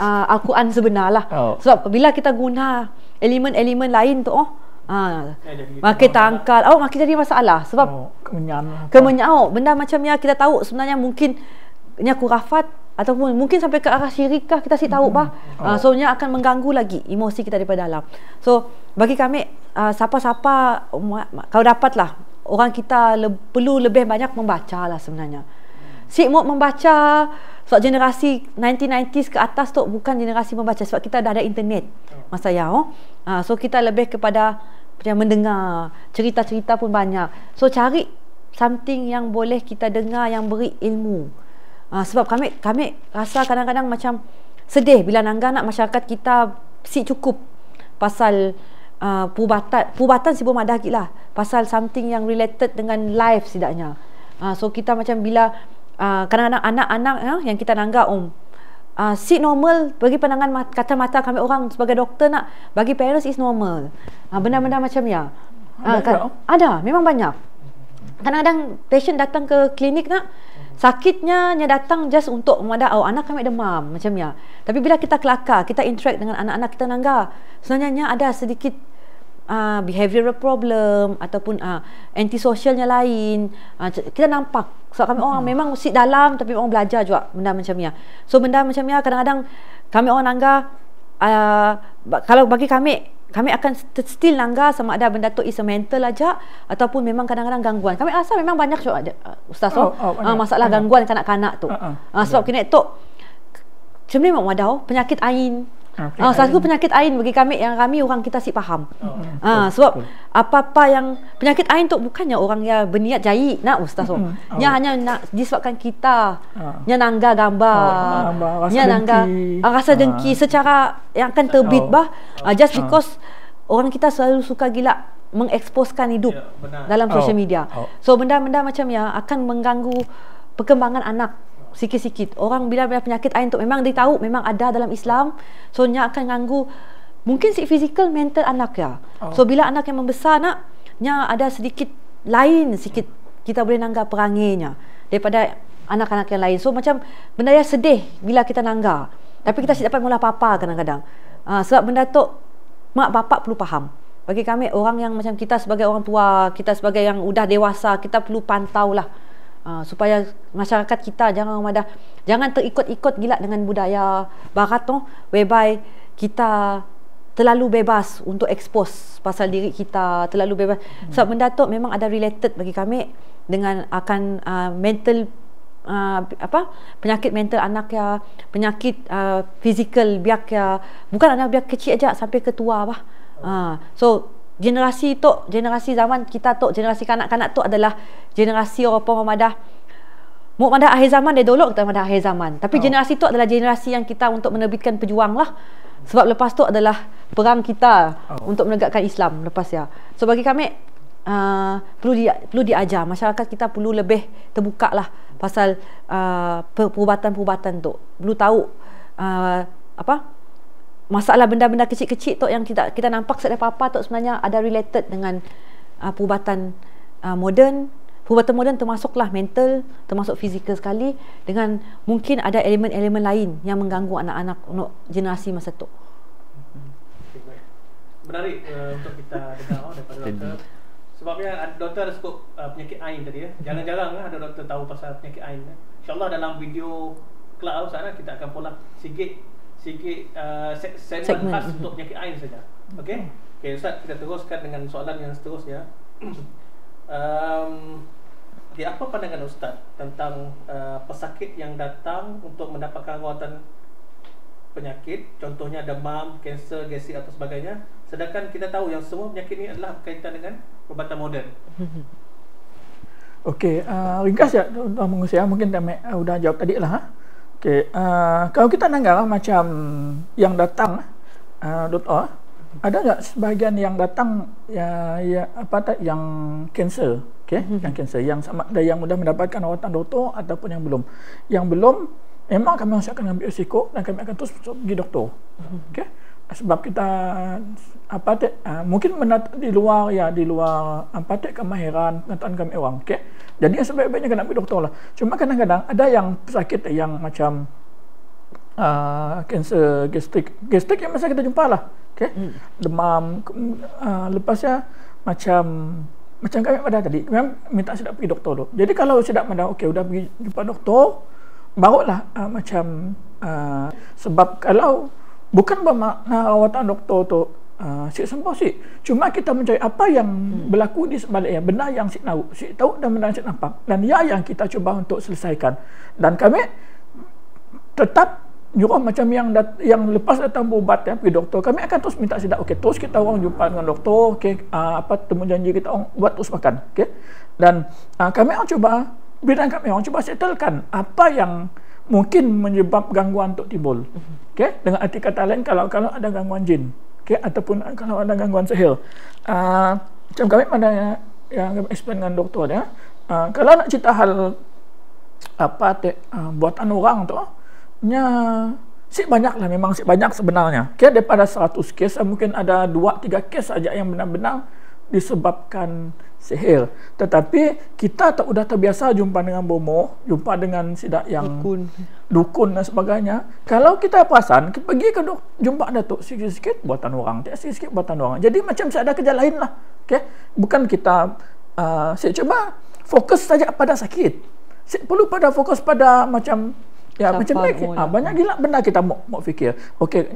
Al-Quran sebenar lah. Sebab bila kita guna elemen-elemen lain tu, makin tangkal, makin jadi masalah. Sebab kemenyan, benda macamnya kita tahu sebenarnya mungkin khurafat, ataupun mungkin sampai ke arah syirikah, kita tahu so nya akan mengganggu lagi emosi kita daripada dalam. So bagi kami, siapa-siapa kalau dapatlah, orang kita perlu lebih banyak membaca lah sebenarnya. Mau membaca, sebab generasi 1990s ke atas tu bukan generasi membaca, sebab kita dah ada internet masa so kita lebih kepada mendengar cerita-cerita pun banyak. So cari something yang boleh kita dengar yang beri ilmu. Sebab kami rasa kadang-kadang macam sedih bila nak masyarakat kita cukup pasal perubatan si belum ada lagi lah, pasal something yang related dengan life setidaknya. So kita macam bila kadang-kadang anak-anak yang kita nanggap normal bagi pandangan kacamata kami orang sebagai doktor, bagi parents is normal. Benda-benda macam ada, memang banyak. Kadang-kadang patient datang ke klinik sakitnya datang just untuk anak kami demam macamnya. Tapi bila kita kelakar, kita interact dengan anak-anak kita nangga, sebenarnya ada sedikit behavioral problem ataupun antisocialnya lain. Kita nampak. So kami orang memang dalam, tapi orang belajar juga benda macamnya. So benda macamnya kadang-kadang kami orang nangga, kalau bagi kami akan still nangga sama ada benda tu is a mental aja ataupun memang kadang-kadang gangguan. Kami rasa memang banyak juga ustaz masalah gangguan kanak-kanak tu. Sebab kena tu sebenarnya memang ada penyakit ain. Satu penyakit ain bagi kami yang orang kita faham. Sebab apa-apa yang penyakit ain tu bukannya orang yang berniat jahit ustaz. Nya hanya nak disebabkan kita nya nangga gambar, nya nangga rasa dengki secara yang akan terbit just because orang kita selalu suka gila mengeksposkan hidup dalam social media. So benda-benda macam yang akan mengganggu perkembangan anak sikit-sikit. Orang bila penyakit ain tu memang dia tahu memang ada dalam Islam, so nya akan ganggu mungkin physical mental anak So bila anak yang membesar nya ada sedikit lain sikit, kita boleh nangga perangainya daripada anak-anak yang lain. So macam benda yang sedih bila kita nangga, tapi kita tidak dapat mula apa-apa kadang-kadang. Sebab benda tu mak bapak perlu faham. Bagi kami orang yang macam kita sebagai orang tua, kita sebagai yang udah dewasa, kita perlu pantau lah. Supaya masyarakat kita jangan terikut-ikut gila dengan budaya barat whereby kita terlalu bebas untuk expose pasal diri kita, terlalu bebas. Sebab benda tu memang ada related bagi kami dengan akan mental penyakit mental anak penyakit fizikal biak bukan anak biak kecil aja sampai ke tua so generasi zaman kita generasi kanak-kanak tu adalah generasi orang pemadah Mau pada akhir zaman dia dolok kita pada akhir zaman. Tapi generasi tu adalah generasi yang kita untuk menerbitkan pejuang lah. Sebab lepas tu adalah perang kita untuk menegakkan Islam lepas ya. So bagi kami perlu diajar, masyarakat kita perlu lebih terbuka lah pasal perubatan-perubatan tu. Perlu tahu masalah benda-benda kecil-kecil tu yang kita nampak sedar apa tu sebenarnya ada related dengan perubatan moden. Perubatan moden termasuklah mental, termasuk fizikal sekali, dengan mungkin ada elemen-elemen lain yang mengganggu anak-anak untuk generasi masa tu. Menarik untuk kita dengar daripada doktor. Sebabnya doktor ada sebut penyakit AIN tadi ya. Jarang-jarang ada doktor tahu pasal penyakit AIN. InsyaAllah dalam video kelak sana kita akan pulang sikit segmen khas untuk penyakit AIN saja. Okey. Okey Ustaz, kita teruskan dengan soalan yang seterusnya. Apa pandangan Ustaz tentang pesakit yang datang untuk mendapatkan rawatan penyakit, contohnya demam, kanser, gastrik atau sebagainya, sedangkan kita tahu yang semua penyakit ini adalah berkaitan dengan perubatan moden? Okey, ringkas ya Tuan Pengurusi, mungkin Tamek sudah jawab tadi lah. Okey, kalau kita dengar macam yang datang, Doktor, ada tak sebahagian yang datang yang kanser, yang kanser, yang mudah mendapatkan rawatan doktor ataupun yang belum. Yang belum, memang kami akan ambil risiko dan kami akan terus pergi doktor. Sebab kita mungkin di luar kemahiran pengetahuan kami orang. Jadi yang sebaik-baiknya kena ambil doktor lah. Cuma kadang-kadang ada yang pesakit yang macam kanser gastrik yang masa kita jumpa lah. Demam, lepasnya macam kami pada tadi, memang minta sedap pergi doktor dulu. Jadi kalau sedap pada sudah pergi jumpa doktor, barulah sebab kalau bukan bermakna rawatan doktor tu sik sembuh sik. Cuma kita mencari apa yang berlaku di sebaliknya, benda yang sik tahu dan benda yang sik nampak, dan yang kita cuba untuk selesaikan. Dan kami tetap nyuruh macam yang lepas datang berubat pergi doktor, kami akan terus minta sidak. Terus kita orang jumpa dengan doktor, temu janji kita orang buat terus makan. Dan kami orang cuba, bidang kami orang cuba settlekan apa yang mungkin menyebab gangguan untuk timbul. Dengan arti kata lain, kalau ada gangguan jin, ataupun kalau ada gangguan sihir, macam kami ada yang kami explain dengan doktor dia, kalau nak cerita hal buatan orang tu, banyak lah, memang banyak sebenarnya. Daripada 100 kes, mungkin ada 2-3 kes saja yang benar-benar disebabkan sihir. Tetapi kita tak udah terbiasa jumpa dengan bomoh, jumpa dengan sidak yang dukun dan sebagainya. Kalau kita perasan, kita pergi ke jumpa datuk, sikit-sikit buatan orang, sikit-sikit buatan orang. Jadi macam saya ada kerja lain lah. Bukan kita saya cuba fokus saja pada sakit. Saya perlu pada fokus pada macam macam ni, banyak gila benda kita mau fikir.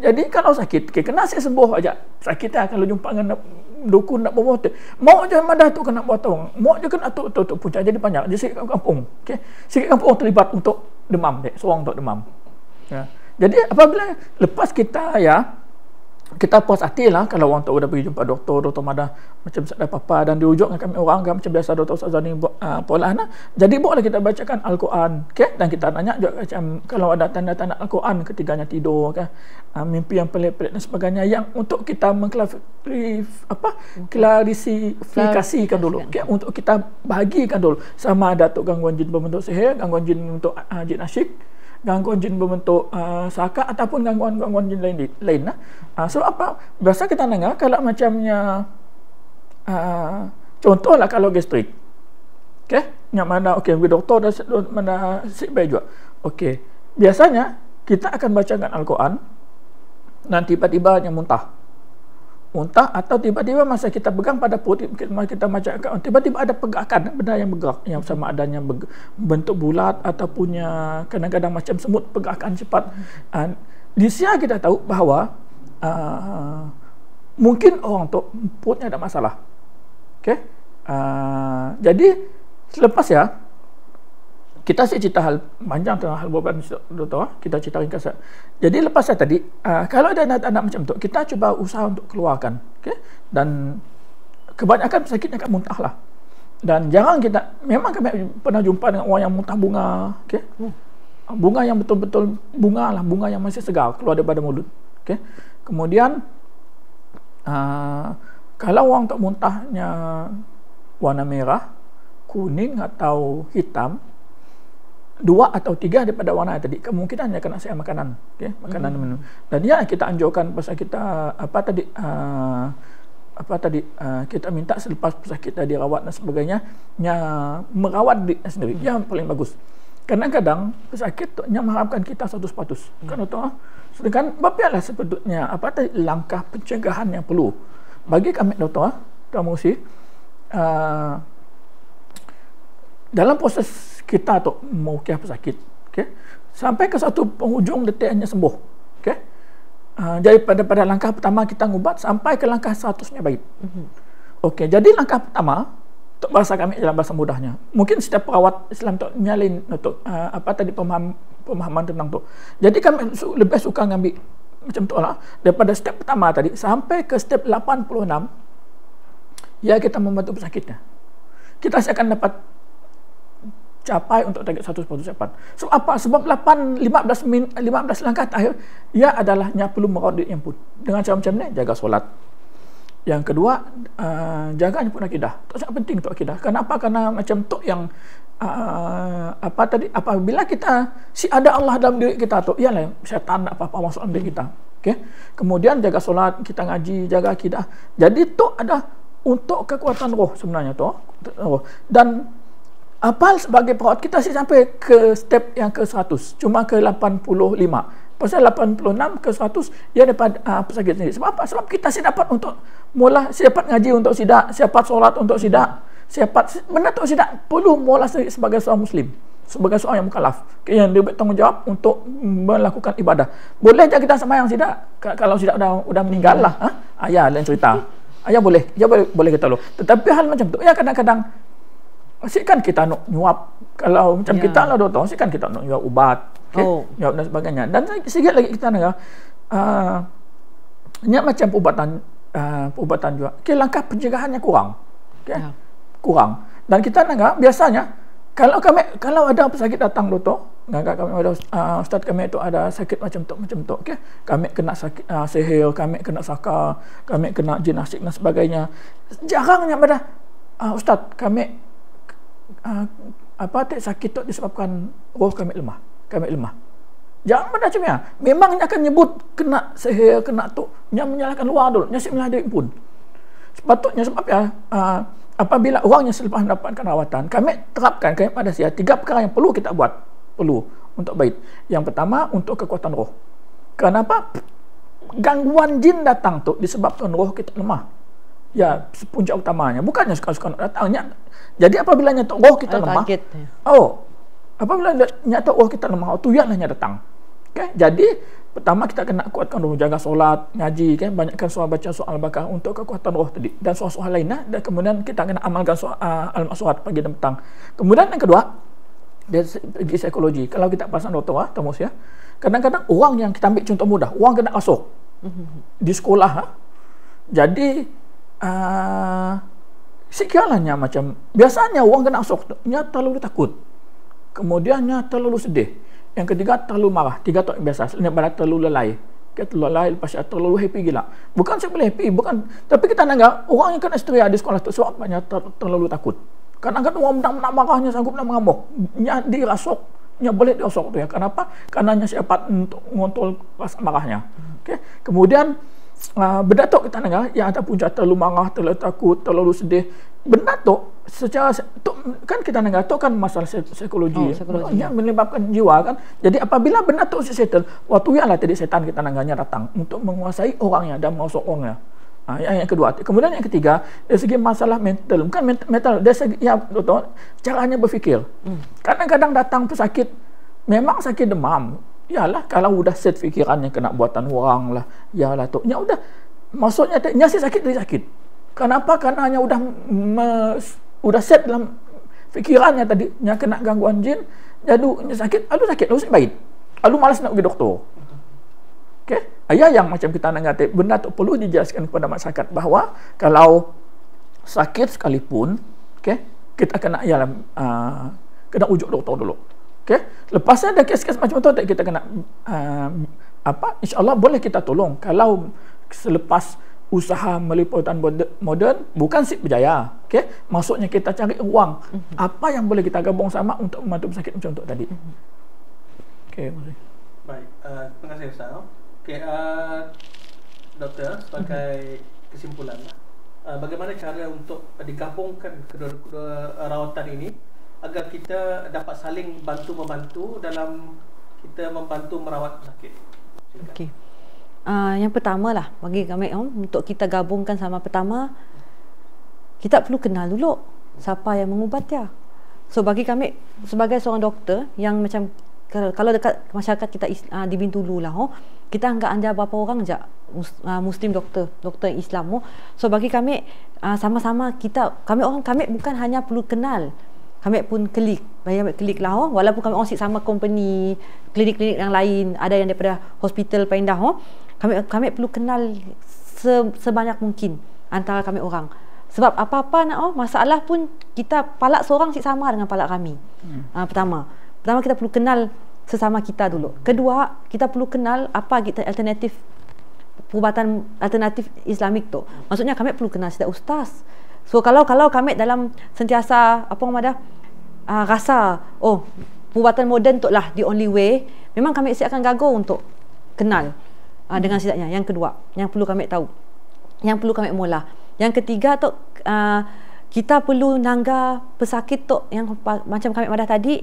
Jadi kalau sakit, kena saya sembuh aja. Sakitnya kalau jumpa dengan dukun nak bomoh, mau je madah tu kena buat orang, mau je kena tu puncak jadi banyak. Jadi sikit kampung, sikit kampung terlibat untuk demam, seorang untuk demam. Jadi apabila lepas kita kita puas hati lah kalau orang tu udah pergi jumpa doktor madah macam tak ada apa-apa, dan dirujuk dengan kami orang macam biasa doktor Ustazah ni pola lah. Jadi boleh kita bacakan Al-Quran, dan kita tanya juga macam kalau ada tanda-tanda Al-Quran ketiganya tidur, mimpi yang pelik-pelik dan sebagainya, yang untuk kita klarifikasikan dulu, untuk kita bahagikan dulu sama ada tu gangguan jin berbentuk sihir, gangguan jin bentuk jin asyik, gangguan jin berbentuk saka, ataupun gangguan jin lain lah. Sebab apa? Biasa kita dengar kalau macamnya contohlah kalau gastrik, yang mana doktor dah mana sick bay juga. Biasanya kita akan bacakan Al-Quran dan tiba-tiba yang muntah, atau tiba-tiba masa kita pegang pada perut kita bacakan, tiba-tiba ada pergerakan, benda yang bergerak, yang sama adanya bentuk bulat ataupun kadang-kadang macam semut, pergerakan cepat. Di sini kita tahu bahawa mungkin orang tu perutnya ada masalah. Jadi selepas kita cerita hal panjang tentang hal beban doktor, kita cerita ringkas. Jadi lepas tadi, kalau ada anak-anak macam tu, kita cuba usaha untuk keluarkan. Dan kebanyakan pesakitnya akan muntah lah. Dan jarang kita, memang kami pernah jumpa dengan orang yang muntah bunga, okey. Bunga yang betul-betul bunga lah, bunga yang masih segar keluar daripada mulut. Okey. Kemudian kalau orang tak muntahnya warna merah, kuning atau hitam, 2 atau 3 daripada warna tadi, kemungkinannya kena siap makanan, okey, makanan minum. Dan ya kita anjurkan pasal kita kita minta selepas pesakit dah dirawat dan sebagainya, merawat diri sendiri yang paling bagus. Kadang-kadang pesakit tu mengharapkan kita 100%. Kan betul? Sedangkan bapialah sepatutnya langkah pencegahan yang perlu. Bagi kami doktor, Tuan Musi, dalam proses kita tu mengukiah pesakit, okey, sampai ke satu penghujung detiknya sembuh, okey. Jadi pada langkah pertama kita ngubat sampai ke langkah 100-nya baik. Okey, jadi langkah pertama untuk bahasa kami dalam bahasa mudahnya. Mungkin setiap perawat Islam tu nyalin untuk pemahaman tentang tu. Jadi kami lebih suka ngambil macam tu lah, daripada step pertama tadi sampai ke step 86, ya kita membantu pesakitnya. Kita akan dapat capai untuk target 100% cepat. Sebab apa? Sebab 15 langkah terakhir, ia adalah yang perlu merawat diri yang pun. Dengan cara macam ni, jaga solat. Yang kedua, jaganya pun akidah. Itu sangat penting untuk akidah. Kenapa? Karena macam tu yang apabila kita ada Allah dalam diri kita tu, ialah syaitan tak apa-apa masuk dalam diri kita. Okey. Kemudian jaga solat, kita ngaji, jaga akidah. Jadi tu ada untuk kekuatan roh sebenarnya tu. Dan sebagai perawat kita sampai ke step yang ke 100, cuma ke 85. Pasal 86 ke 100 ia dapat pesakit sendiri. Sebab apa? Sebab kita dapat untuk mula dapat ngaji untuk sidak, dapat solat untuk sidak, dapat benda tu sidak perlu mula sebagai seorang muslim, sebagai seorang yang mukallaf, yang dia bertanggungjawab untuk melakukan ibadah. Boleh je kita sembahyang sidak kalau sidak dah meninggal lah, ayah lain cerita. Ayah boleh kita lu. Tetapi hal macam tu ya kadang-kadang kan kita nak nyuap, kalau macam kita lah doktor, kan kita nak nyuap ubat, nyuap dan sebagainya. Dan sikit lagi kita nak macam perubatan juga. Langkah pencegahannya kurang. Kurang. Dan kita nak biasanya kalau ada pesakit datang doktor, kami ada ustaz kami itu ada sakit macam tu, okey. Kami kena sakit sihir, kami kena saka, kami kena jin asyik dan sebagainya. Jarangnya pada ustaz kami sakit tu disebabkan roh kami lemah. Jangan pada macamnya. Memangnya akan nyebut kena sihir, kena tu, yang menyalahkan luar dulu, nyasik menyalahkan pun. Sepatutnya sebab apabila orangnya selepas mendapatkan rawatan, kami terapkan pada saya 3 perkara yang perlu kita buat, perlu untuk baik. Yang pertama untuk kekuatan roh. Kenapa? Gangguan jin datang tu disebabkan roh kita lemah. Ya, punca utamanya. Bukannya suka-suka nak datangnya. Jadi apabila nyatok roh kita lemah, apabila nyatok roh kita lemah, tu ialahnya datang. Okay? Jadi pertama kita kena kuatkan roh, jaga solat, ngaji, kan, banyakkan soal baca soal bakar untuk kekuatan roh tadi dan soal-soal lainnya. Dan kemudian kita kena amalkan soal al-masuhat pagi dan petang. Kemudian yang kedua, dari segi psikologi. Kalau kita pasang doktor, Tamus ya, kadang-kadang orang yang kita ambil contoh mudah, orang kena rasuk di sekolah. Jadi sekiranya macam biasanya orang kena rasuk nya terlalu takut, kemudiannya terlalu sedih, yang ketiga terlalu marah, 3 tu biasa, sebenarnya terlalu lalai. Terlalu lalai, lepas terlalu happy gila. Bukan saya boleh happy, bukan, tapi kita nanggap orang yang kena histeria di sekolah tu sebab banyak terlalu takut. Kadang-kadang orang nak marahnya sanggup nak mengamuk, nya dirasuk, nya boleh dirasuk tu ya. Kenapa? Karena nya siapa untuk mengontrol rasa marahnya. Okey. Kemudian benda tu kita dengar yang ada punca terlalu marah, terlalu takut, terlalu sedih. Benda tu secara tu, kan kita dengar tu kan masalah psikologi, yang menyebabkan jiwa kan. Jadi apabila benda tu settle, waktu ialah tadi setan kita dengarnya datang untuk menguasai orangnya dan masuk orangnya. Yang kedua. Kemudian yang ketiga, dari segi masalah mental, bukan mental, dari segi ya doktor, caranya berfikir. Kadang-kadang datang pesakit memang sakit demam. Yalah, kalau sudah set fikirannya kena buatan orang lah, yalah tu. Ya udah, maksudnya nya sakit dari sakit. Kenapa? Karena hanya udah set dalam fikirannya tadi, nya kena gangguan jin, jadi sakit, lalu baik. Lalu malas nak pergi doktor. Okey. Yang macam kita nak kata, benda tu perlu dijelaskan kepada masyarakat bahawa kalau sakit sekalipun, okey, kita kena kena ujuk doktor dulu. Okey, lepasnya ada kes-kes macam tu kita kena insya-Allah boleh kita tolong kalau selepas usaha melalui pemubatan moden bukan sip berjaya. Okey, maksudnya kita cari ruang apa yang boleh kita gabung sama untuk membantu pesakit macam tu tadi. Okey, terima kasih. Baik, terima kasih Ustaz. Okey, doktor, sebagai kesimpulan, bagaimana cara untuk digabungkan kedua rawatan ini agar kita dapat saling bantu-membantu dalam kita membantu merawat pesakit? Okey. Yang pertama lah bagi kami untuk kita gabungkan sama, pertama kita perlu kenal dulu siapa yang mengubat dia. So bagi kami sebagai seorang doktor yang macam kalau dekat masyarakat kita di Bintulu lah, kita anggap anda berapa orang je Muslim doktor Islam. So bagi kami sama-sama kami bukan hanya perlu kenal, kami pun klik lah, walaupun kami orang sama company, klinik-klinik yang lain, ada yang daripada hospital paling dah, kami perlu kenal sebanyak mungkin antara kami orang. Sebab apa-apa nak masalah pun kita palak seorang sama dengan palak kami. Pertama kita perlu kenal sesama kita dulu. Kedua, kita perlu kenal apa kita perubatan alternatif Islamik tu. Maksudnya kami perlu kenal setiap ustaz. So kalau kami dalam sentiasa rasa perubatan moden tu lah the only way, memang kami akan gagal untuk kenal dengan setidaknya. Yang kedua, yang perlu kami tahu, yang perlu kami mula. Yang ketiga tu kita perlu nangga pesakit tu yang macam kami madah tadi,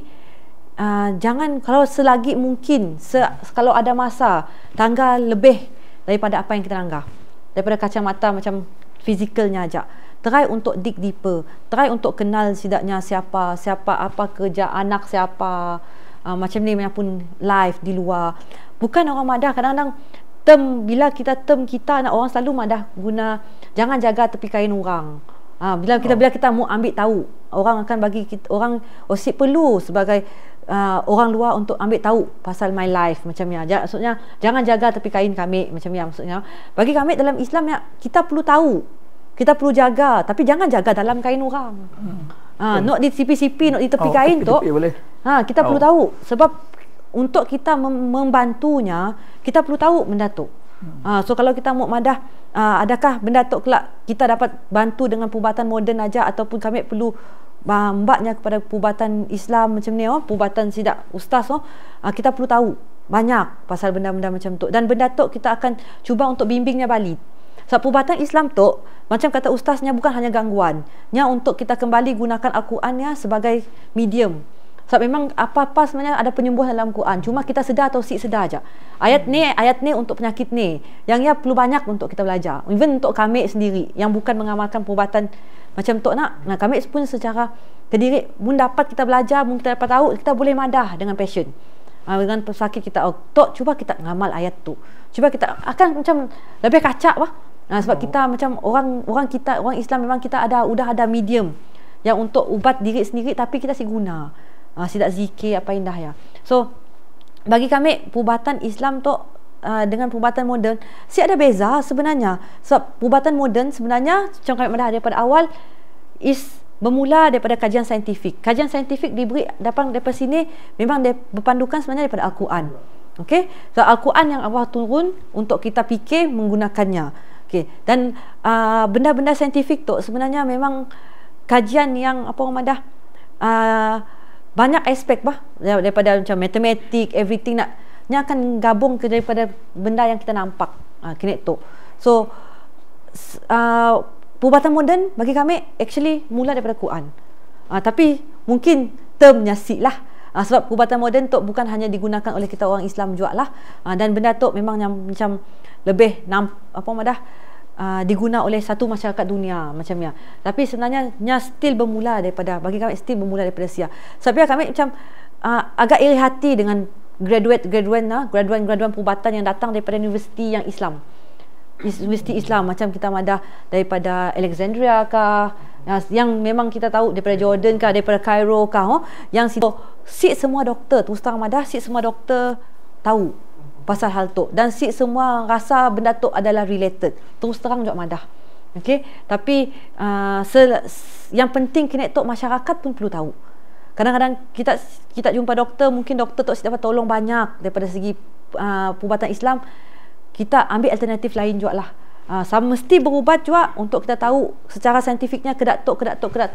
jangan kalau selagi mungkin kalau ada masa tangga lebih daripada apa yang kita nangga, daripada kacamata macam fizikalnya aja. Try untuk dig deeper, try untuk kenal setidaknya siapa apa kerja anak siapa, macam ni pun live di luar. Bukan orang madah kadang-kadang bila kita nak orang selalu madah guna jangan jaga tepi kain orang. Bila kita mau ambil tahu, orang akan bagi kita, orang perlu sebagai orang luar untuk ambil tahu pasal my life macam ni. Maksudnya jangan jaga tepi kain kami macam ni. Maksudnya bagi kami dalam Islam kita perlu tahu, kita perlu jaga, tapi jangan jaga dalam kain orang. Not di sipi-sipi, not di tepi kain tu. Kita perlu tahu sebab untuk kita membantunya kita perlu tahu benda tu. So kalau kita mau madah adakah benda tu kelak kita dapat bantu dengan perubatan moden aja ataupun kami perlu mbaknya kepada perubatan Islam macam ni, perubatan sidak ustaz, kita perlu tahu banyak pasal benda-benda macam tu, dan benda tu kita akan cuba untuk bimbingnya balik. Sebab perubatan Islam tu macam kata ustaznya bukan hanya gangguan, nya untuk kita kembali gunakan Al-Qurannya sebagai medium. Sebab memang apa-apa sebenarnya ada penyembuhan dalam Quran, cuma kita sedar atau sedar aja. Ayat ni untuk penyakit ni, yang perlu banyak untuk kita belajar. Even untuk kami sendiri yang bukan mengamalkan perubatan macam tu kami pun secara kediri pun dapat kita belajar, mungkin kita dapat tahu, kita boleh madah dengan passion. Dengan pesakit kita, cuba kita ngamal ayat tu. Cuba kita akan macam lebih kacak lah. Sebab kita macam orang Islam memang kita udah ada medium yang untuk ubat diri sendiri, tapi kita guna sidak zikir apa indah ya. So bagi kami perubatan Islam tu dengan perubatan moden ada beza sebenarnya. Sebab perubatan moden sebenarnya macam kami dah daripada awal bermula daripada kajian saintifik. Kajian saintifik diberi daripada sini memang berpandukan sebenarnya daripada Al-Quran. Okey, so Al-Quran yang Allah turun untuk kita fikir menggunakannya. Okey, dan benda-benda saintifik tu sebenarnya memang kajian yang banyak aspek daripada macam matematik, everything nya akan gabung daripada benda yang kita nampak kini tu. So perubatan moden bagi kami actually mula daripada Quran, tapi mungkin termnya lah. Sebab perubatan moden tu bukan hanya digunakan oleh kita orang Islam juga lah, dan benda tu memang yang macam lebih diguna oleh satu masyarakat dunia macam ni. Tapi sebenarnya still bermula daripada, bagi kami still bermula daripada Sia. Sebab kami macam agak iri hati dengan graduan perubatan yang datang daripada universiti yang Islam. Universiti Islam macam kita madah daripada Alexandria kah, yang memang kita tahu daripada Jordan kah, daripada Cairo kah, yang semua doktor terus terang madah semua doktor tahu pasal hal tu, dan semua rasa benda tu adalah related. Terus terang juga madah Okey, tapi yang penting kena tok masyarakat pun perlu tahu. Kadang-kadang kita jumpa doktor, mungkin doktor tok dapat tolong banyak daripada segi perubatan Islam. Kita ambil alternatif lain juga lah. Sama mesti berubat juga untuk kita tahu secara saintifiknya kedak tok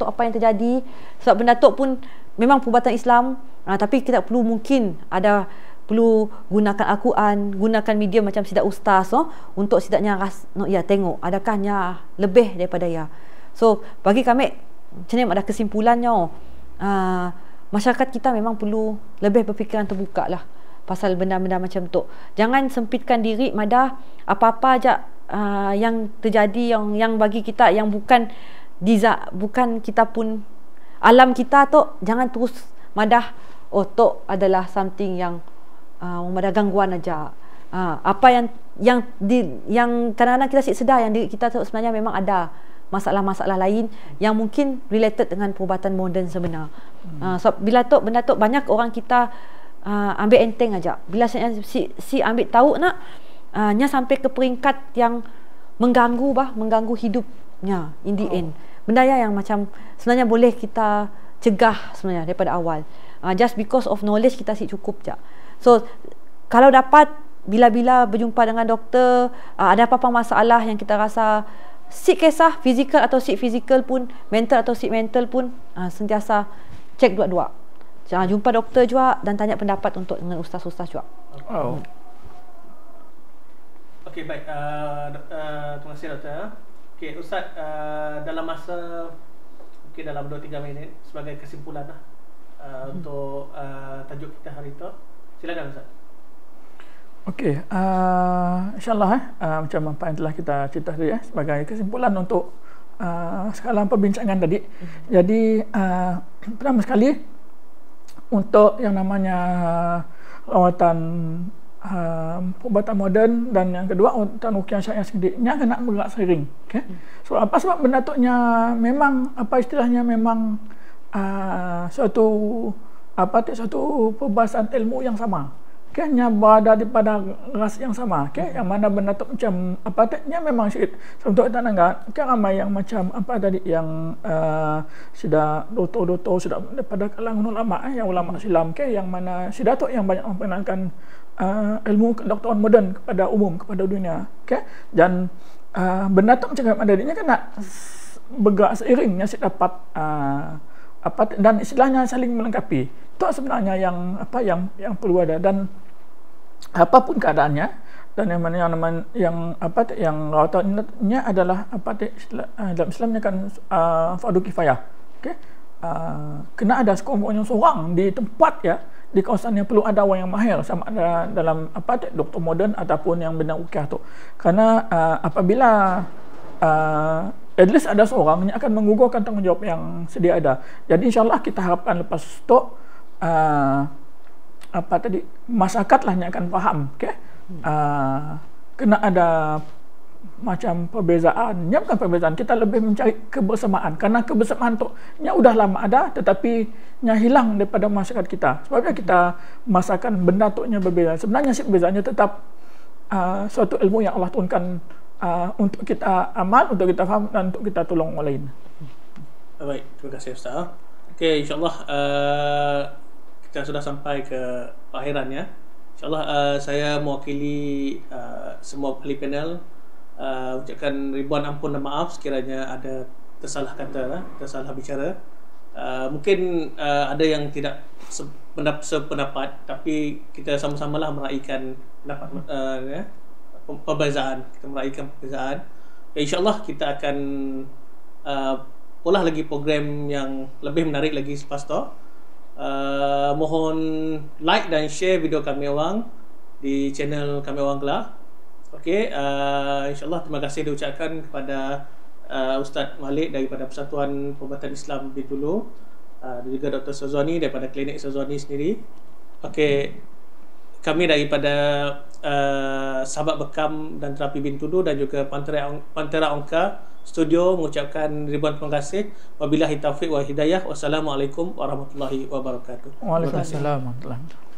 apa yang terjadi. Sebab benda tok pun memang perubatan Islam, tapi kita perlu gunakan Al-Quran, gunakan media macam sidak ustaz untuk sidaknya tengok adakahnya lebih daripada ya. So bagi kami macam ni ada kesimpulannya, masyarakat kita memang perlu lebih berfikiran terbuka lah pasal benda-benda macam tu. Jangan sempitkan diri madah apa-apa aja yang terjadi yang bagi kita yang bukan kita pun alam kita tu, jangan terus madah tu adalah something yang ada gangguan aja. Apa yang kadang-kadang kita sedar yang diri kita tu sebenarnya memang ada masalah-masalah lain yang mungkin related dengan perubatan moden sebenar. So bila benda tu banyak orang kita ambil enteng aja. Bila si ambil tahu nya sampai ke peringkat yang mengganggu hidupnya in the end. Benda yang macam sebenarnya boleh kita cegah sebenarnya daripada awal. Just because of knowledge kita cukup je. So kalau dapat bila-bila berjumpa dengan doktor, ada apa-apa masalah yang kita rasa sick kisah fizikal atau sick fizikal pun, mental atau sick mental pun, sentiasa cek dua-dua. Jumpa doktor juga dan tanya pendapat dengan ustaz-ustaz juga. Okey, baik. Terima kasih doktor. Okey, ustaz, dalam masa mungkin dalam 2-3 minit sebagai kesimpulan untuk tajuk kita hari itu. Silakan ustaz. Okey, insyaAllah macam apa yang telah kita cerita tadi sebagai kesimpulan untuk sekalian perbincangan tadi. Jadi pertama sekali untuk yang namanya rawatan perubatan moden, dan yang kedua untuk ruqyah syariah sendiri nya kena bergerak seiring. Okey. So apa sebab benda tu nya memang istilahnya memang suatu perbahasan ilmu yang sama. Nya berada di pada ras yang sama. Yang mana benda tu macam nya memang sikit. Untuk kita nanggap ramai yang macam yang sudah doktor sudah daripada kalangan ulama yang ulama Islam yang mana sudah tu yang banyak memperkenalkan ilmu kedokteran moden kepada umum, kepada dunia. Dan benda tu macam ada dia kena bergerak seiringnya dapat dan istilahnya saling melengkapi. Itu sebenarnya yang perlu ada, dan apapun keadaannya, dan yang rawatannya adalah dalam Islamnya kan fardu kifayah. Kena ada seorang di tempat di kawasan yang perlu ada orang yang mahir, sama ada dalam doktor moden ataupun yang bidang ruqyah tu. Kerana apabila at least ada seorang yang akan menggugurkan tanggungjawab yang sedia ada. Jadi insyaAllah kita harapkan lepas tu masyarakatlah yang akan faham. Kena ada macam perbezaannya, bukan perbezaan, kita lebih mencari kebersamaan, kerana kebersamaan tu nya udah lama ada tetapi nya hilang daripada masyarakat kita. Sebabnya kita masakan benda tu nya berbeza. Sebenarnya perbezaannya tetap suatu ilmu yang Allah turunkan untuk kita amal, untuk kita faham, dan untuk kita tolong orang lain. Baik, terima kasih Ustaz. Okey, insyaAllah kita sudah sampai ke akhirannya. InsyaAllah saya mewakili semua ahli panel ucapkan ribuan ampun dan maaf sekiranya ada tersalah kata, tersalah bicara. Mungkin ada yang tidak sependapat, tapi kita sama-samalah meraihkan pendapat perbezaan. Kita meraihkan perbezaan. InsyaAllah kita akan olah lagi program yang lebih menarik lagi selepas tu. Mohon like dan share video kami orang di channel kami orang Kelah. Okey, insyaAllah terima kasih diucapkan kepada Ustaz Malik daripada Persatuan Perubatan Islam Bintulu, dan juga Dr. Syazwani daripada Klinik Syazwani sendiri. Okey, kami daripada Sahabat Bekam dan Terapi Bintulu dan juga Pantera Ongka Studio mengucapkan ribuan terima kasih. Wabillahi taufiq wa hidayah. Wassalamualaikum warahmatullahi wabarakatuh. Waalaikumsalam warahmatullahi wabarakatuh.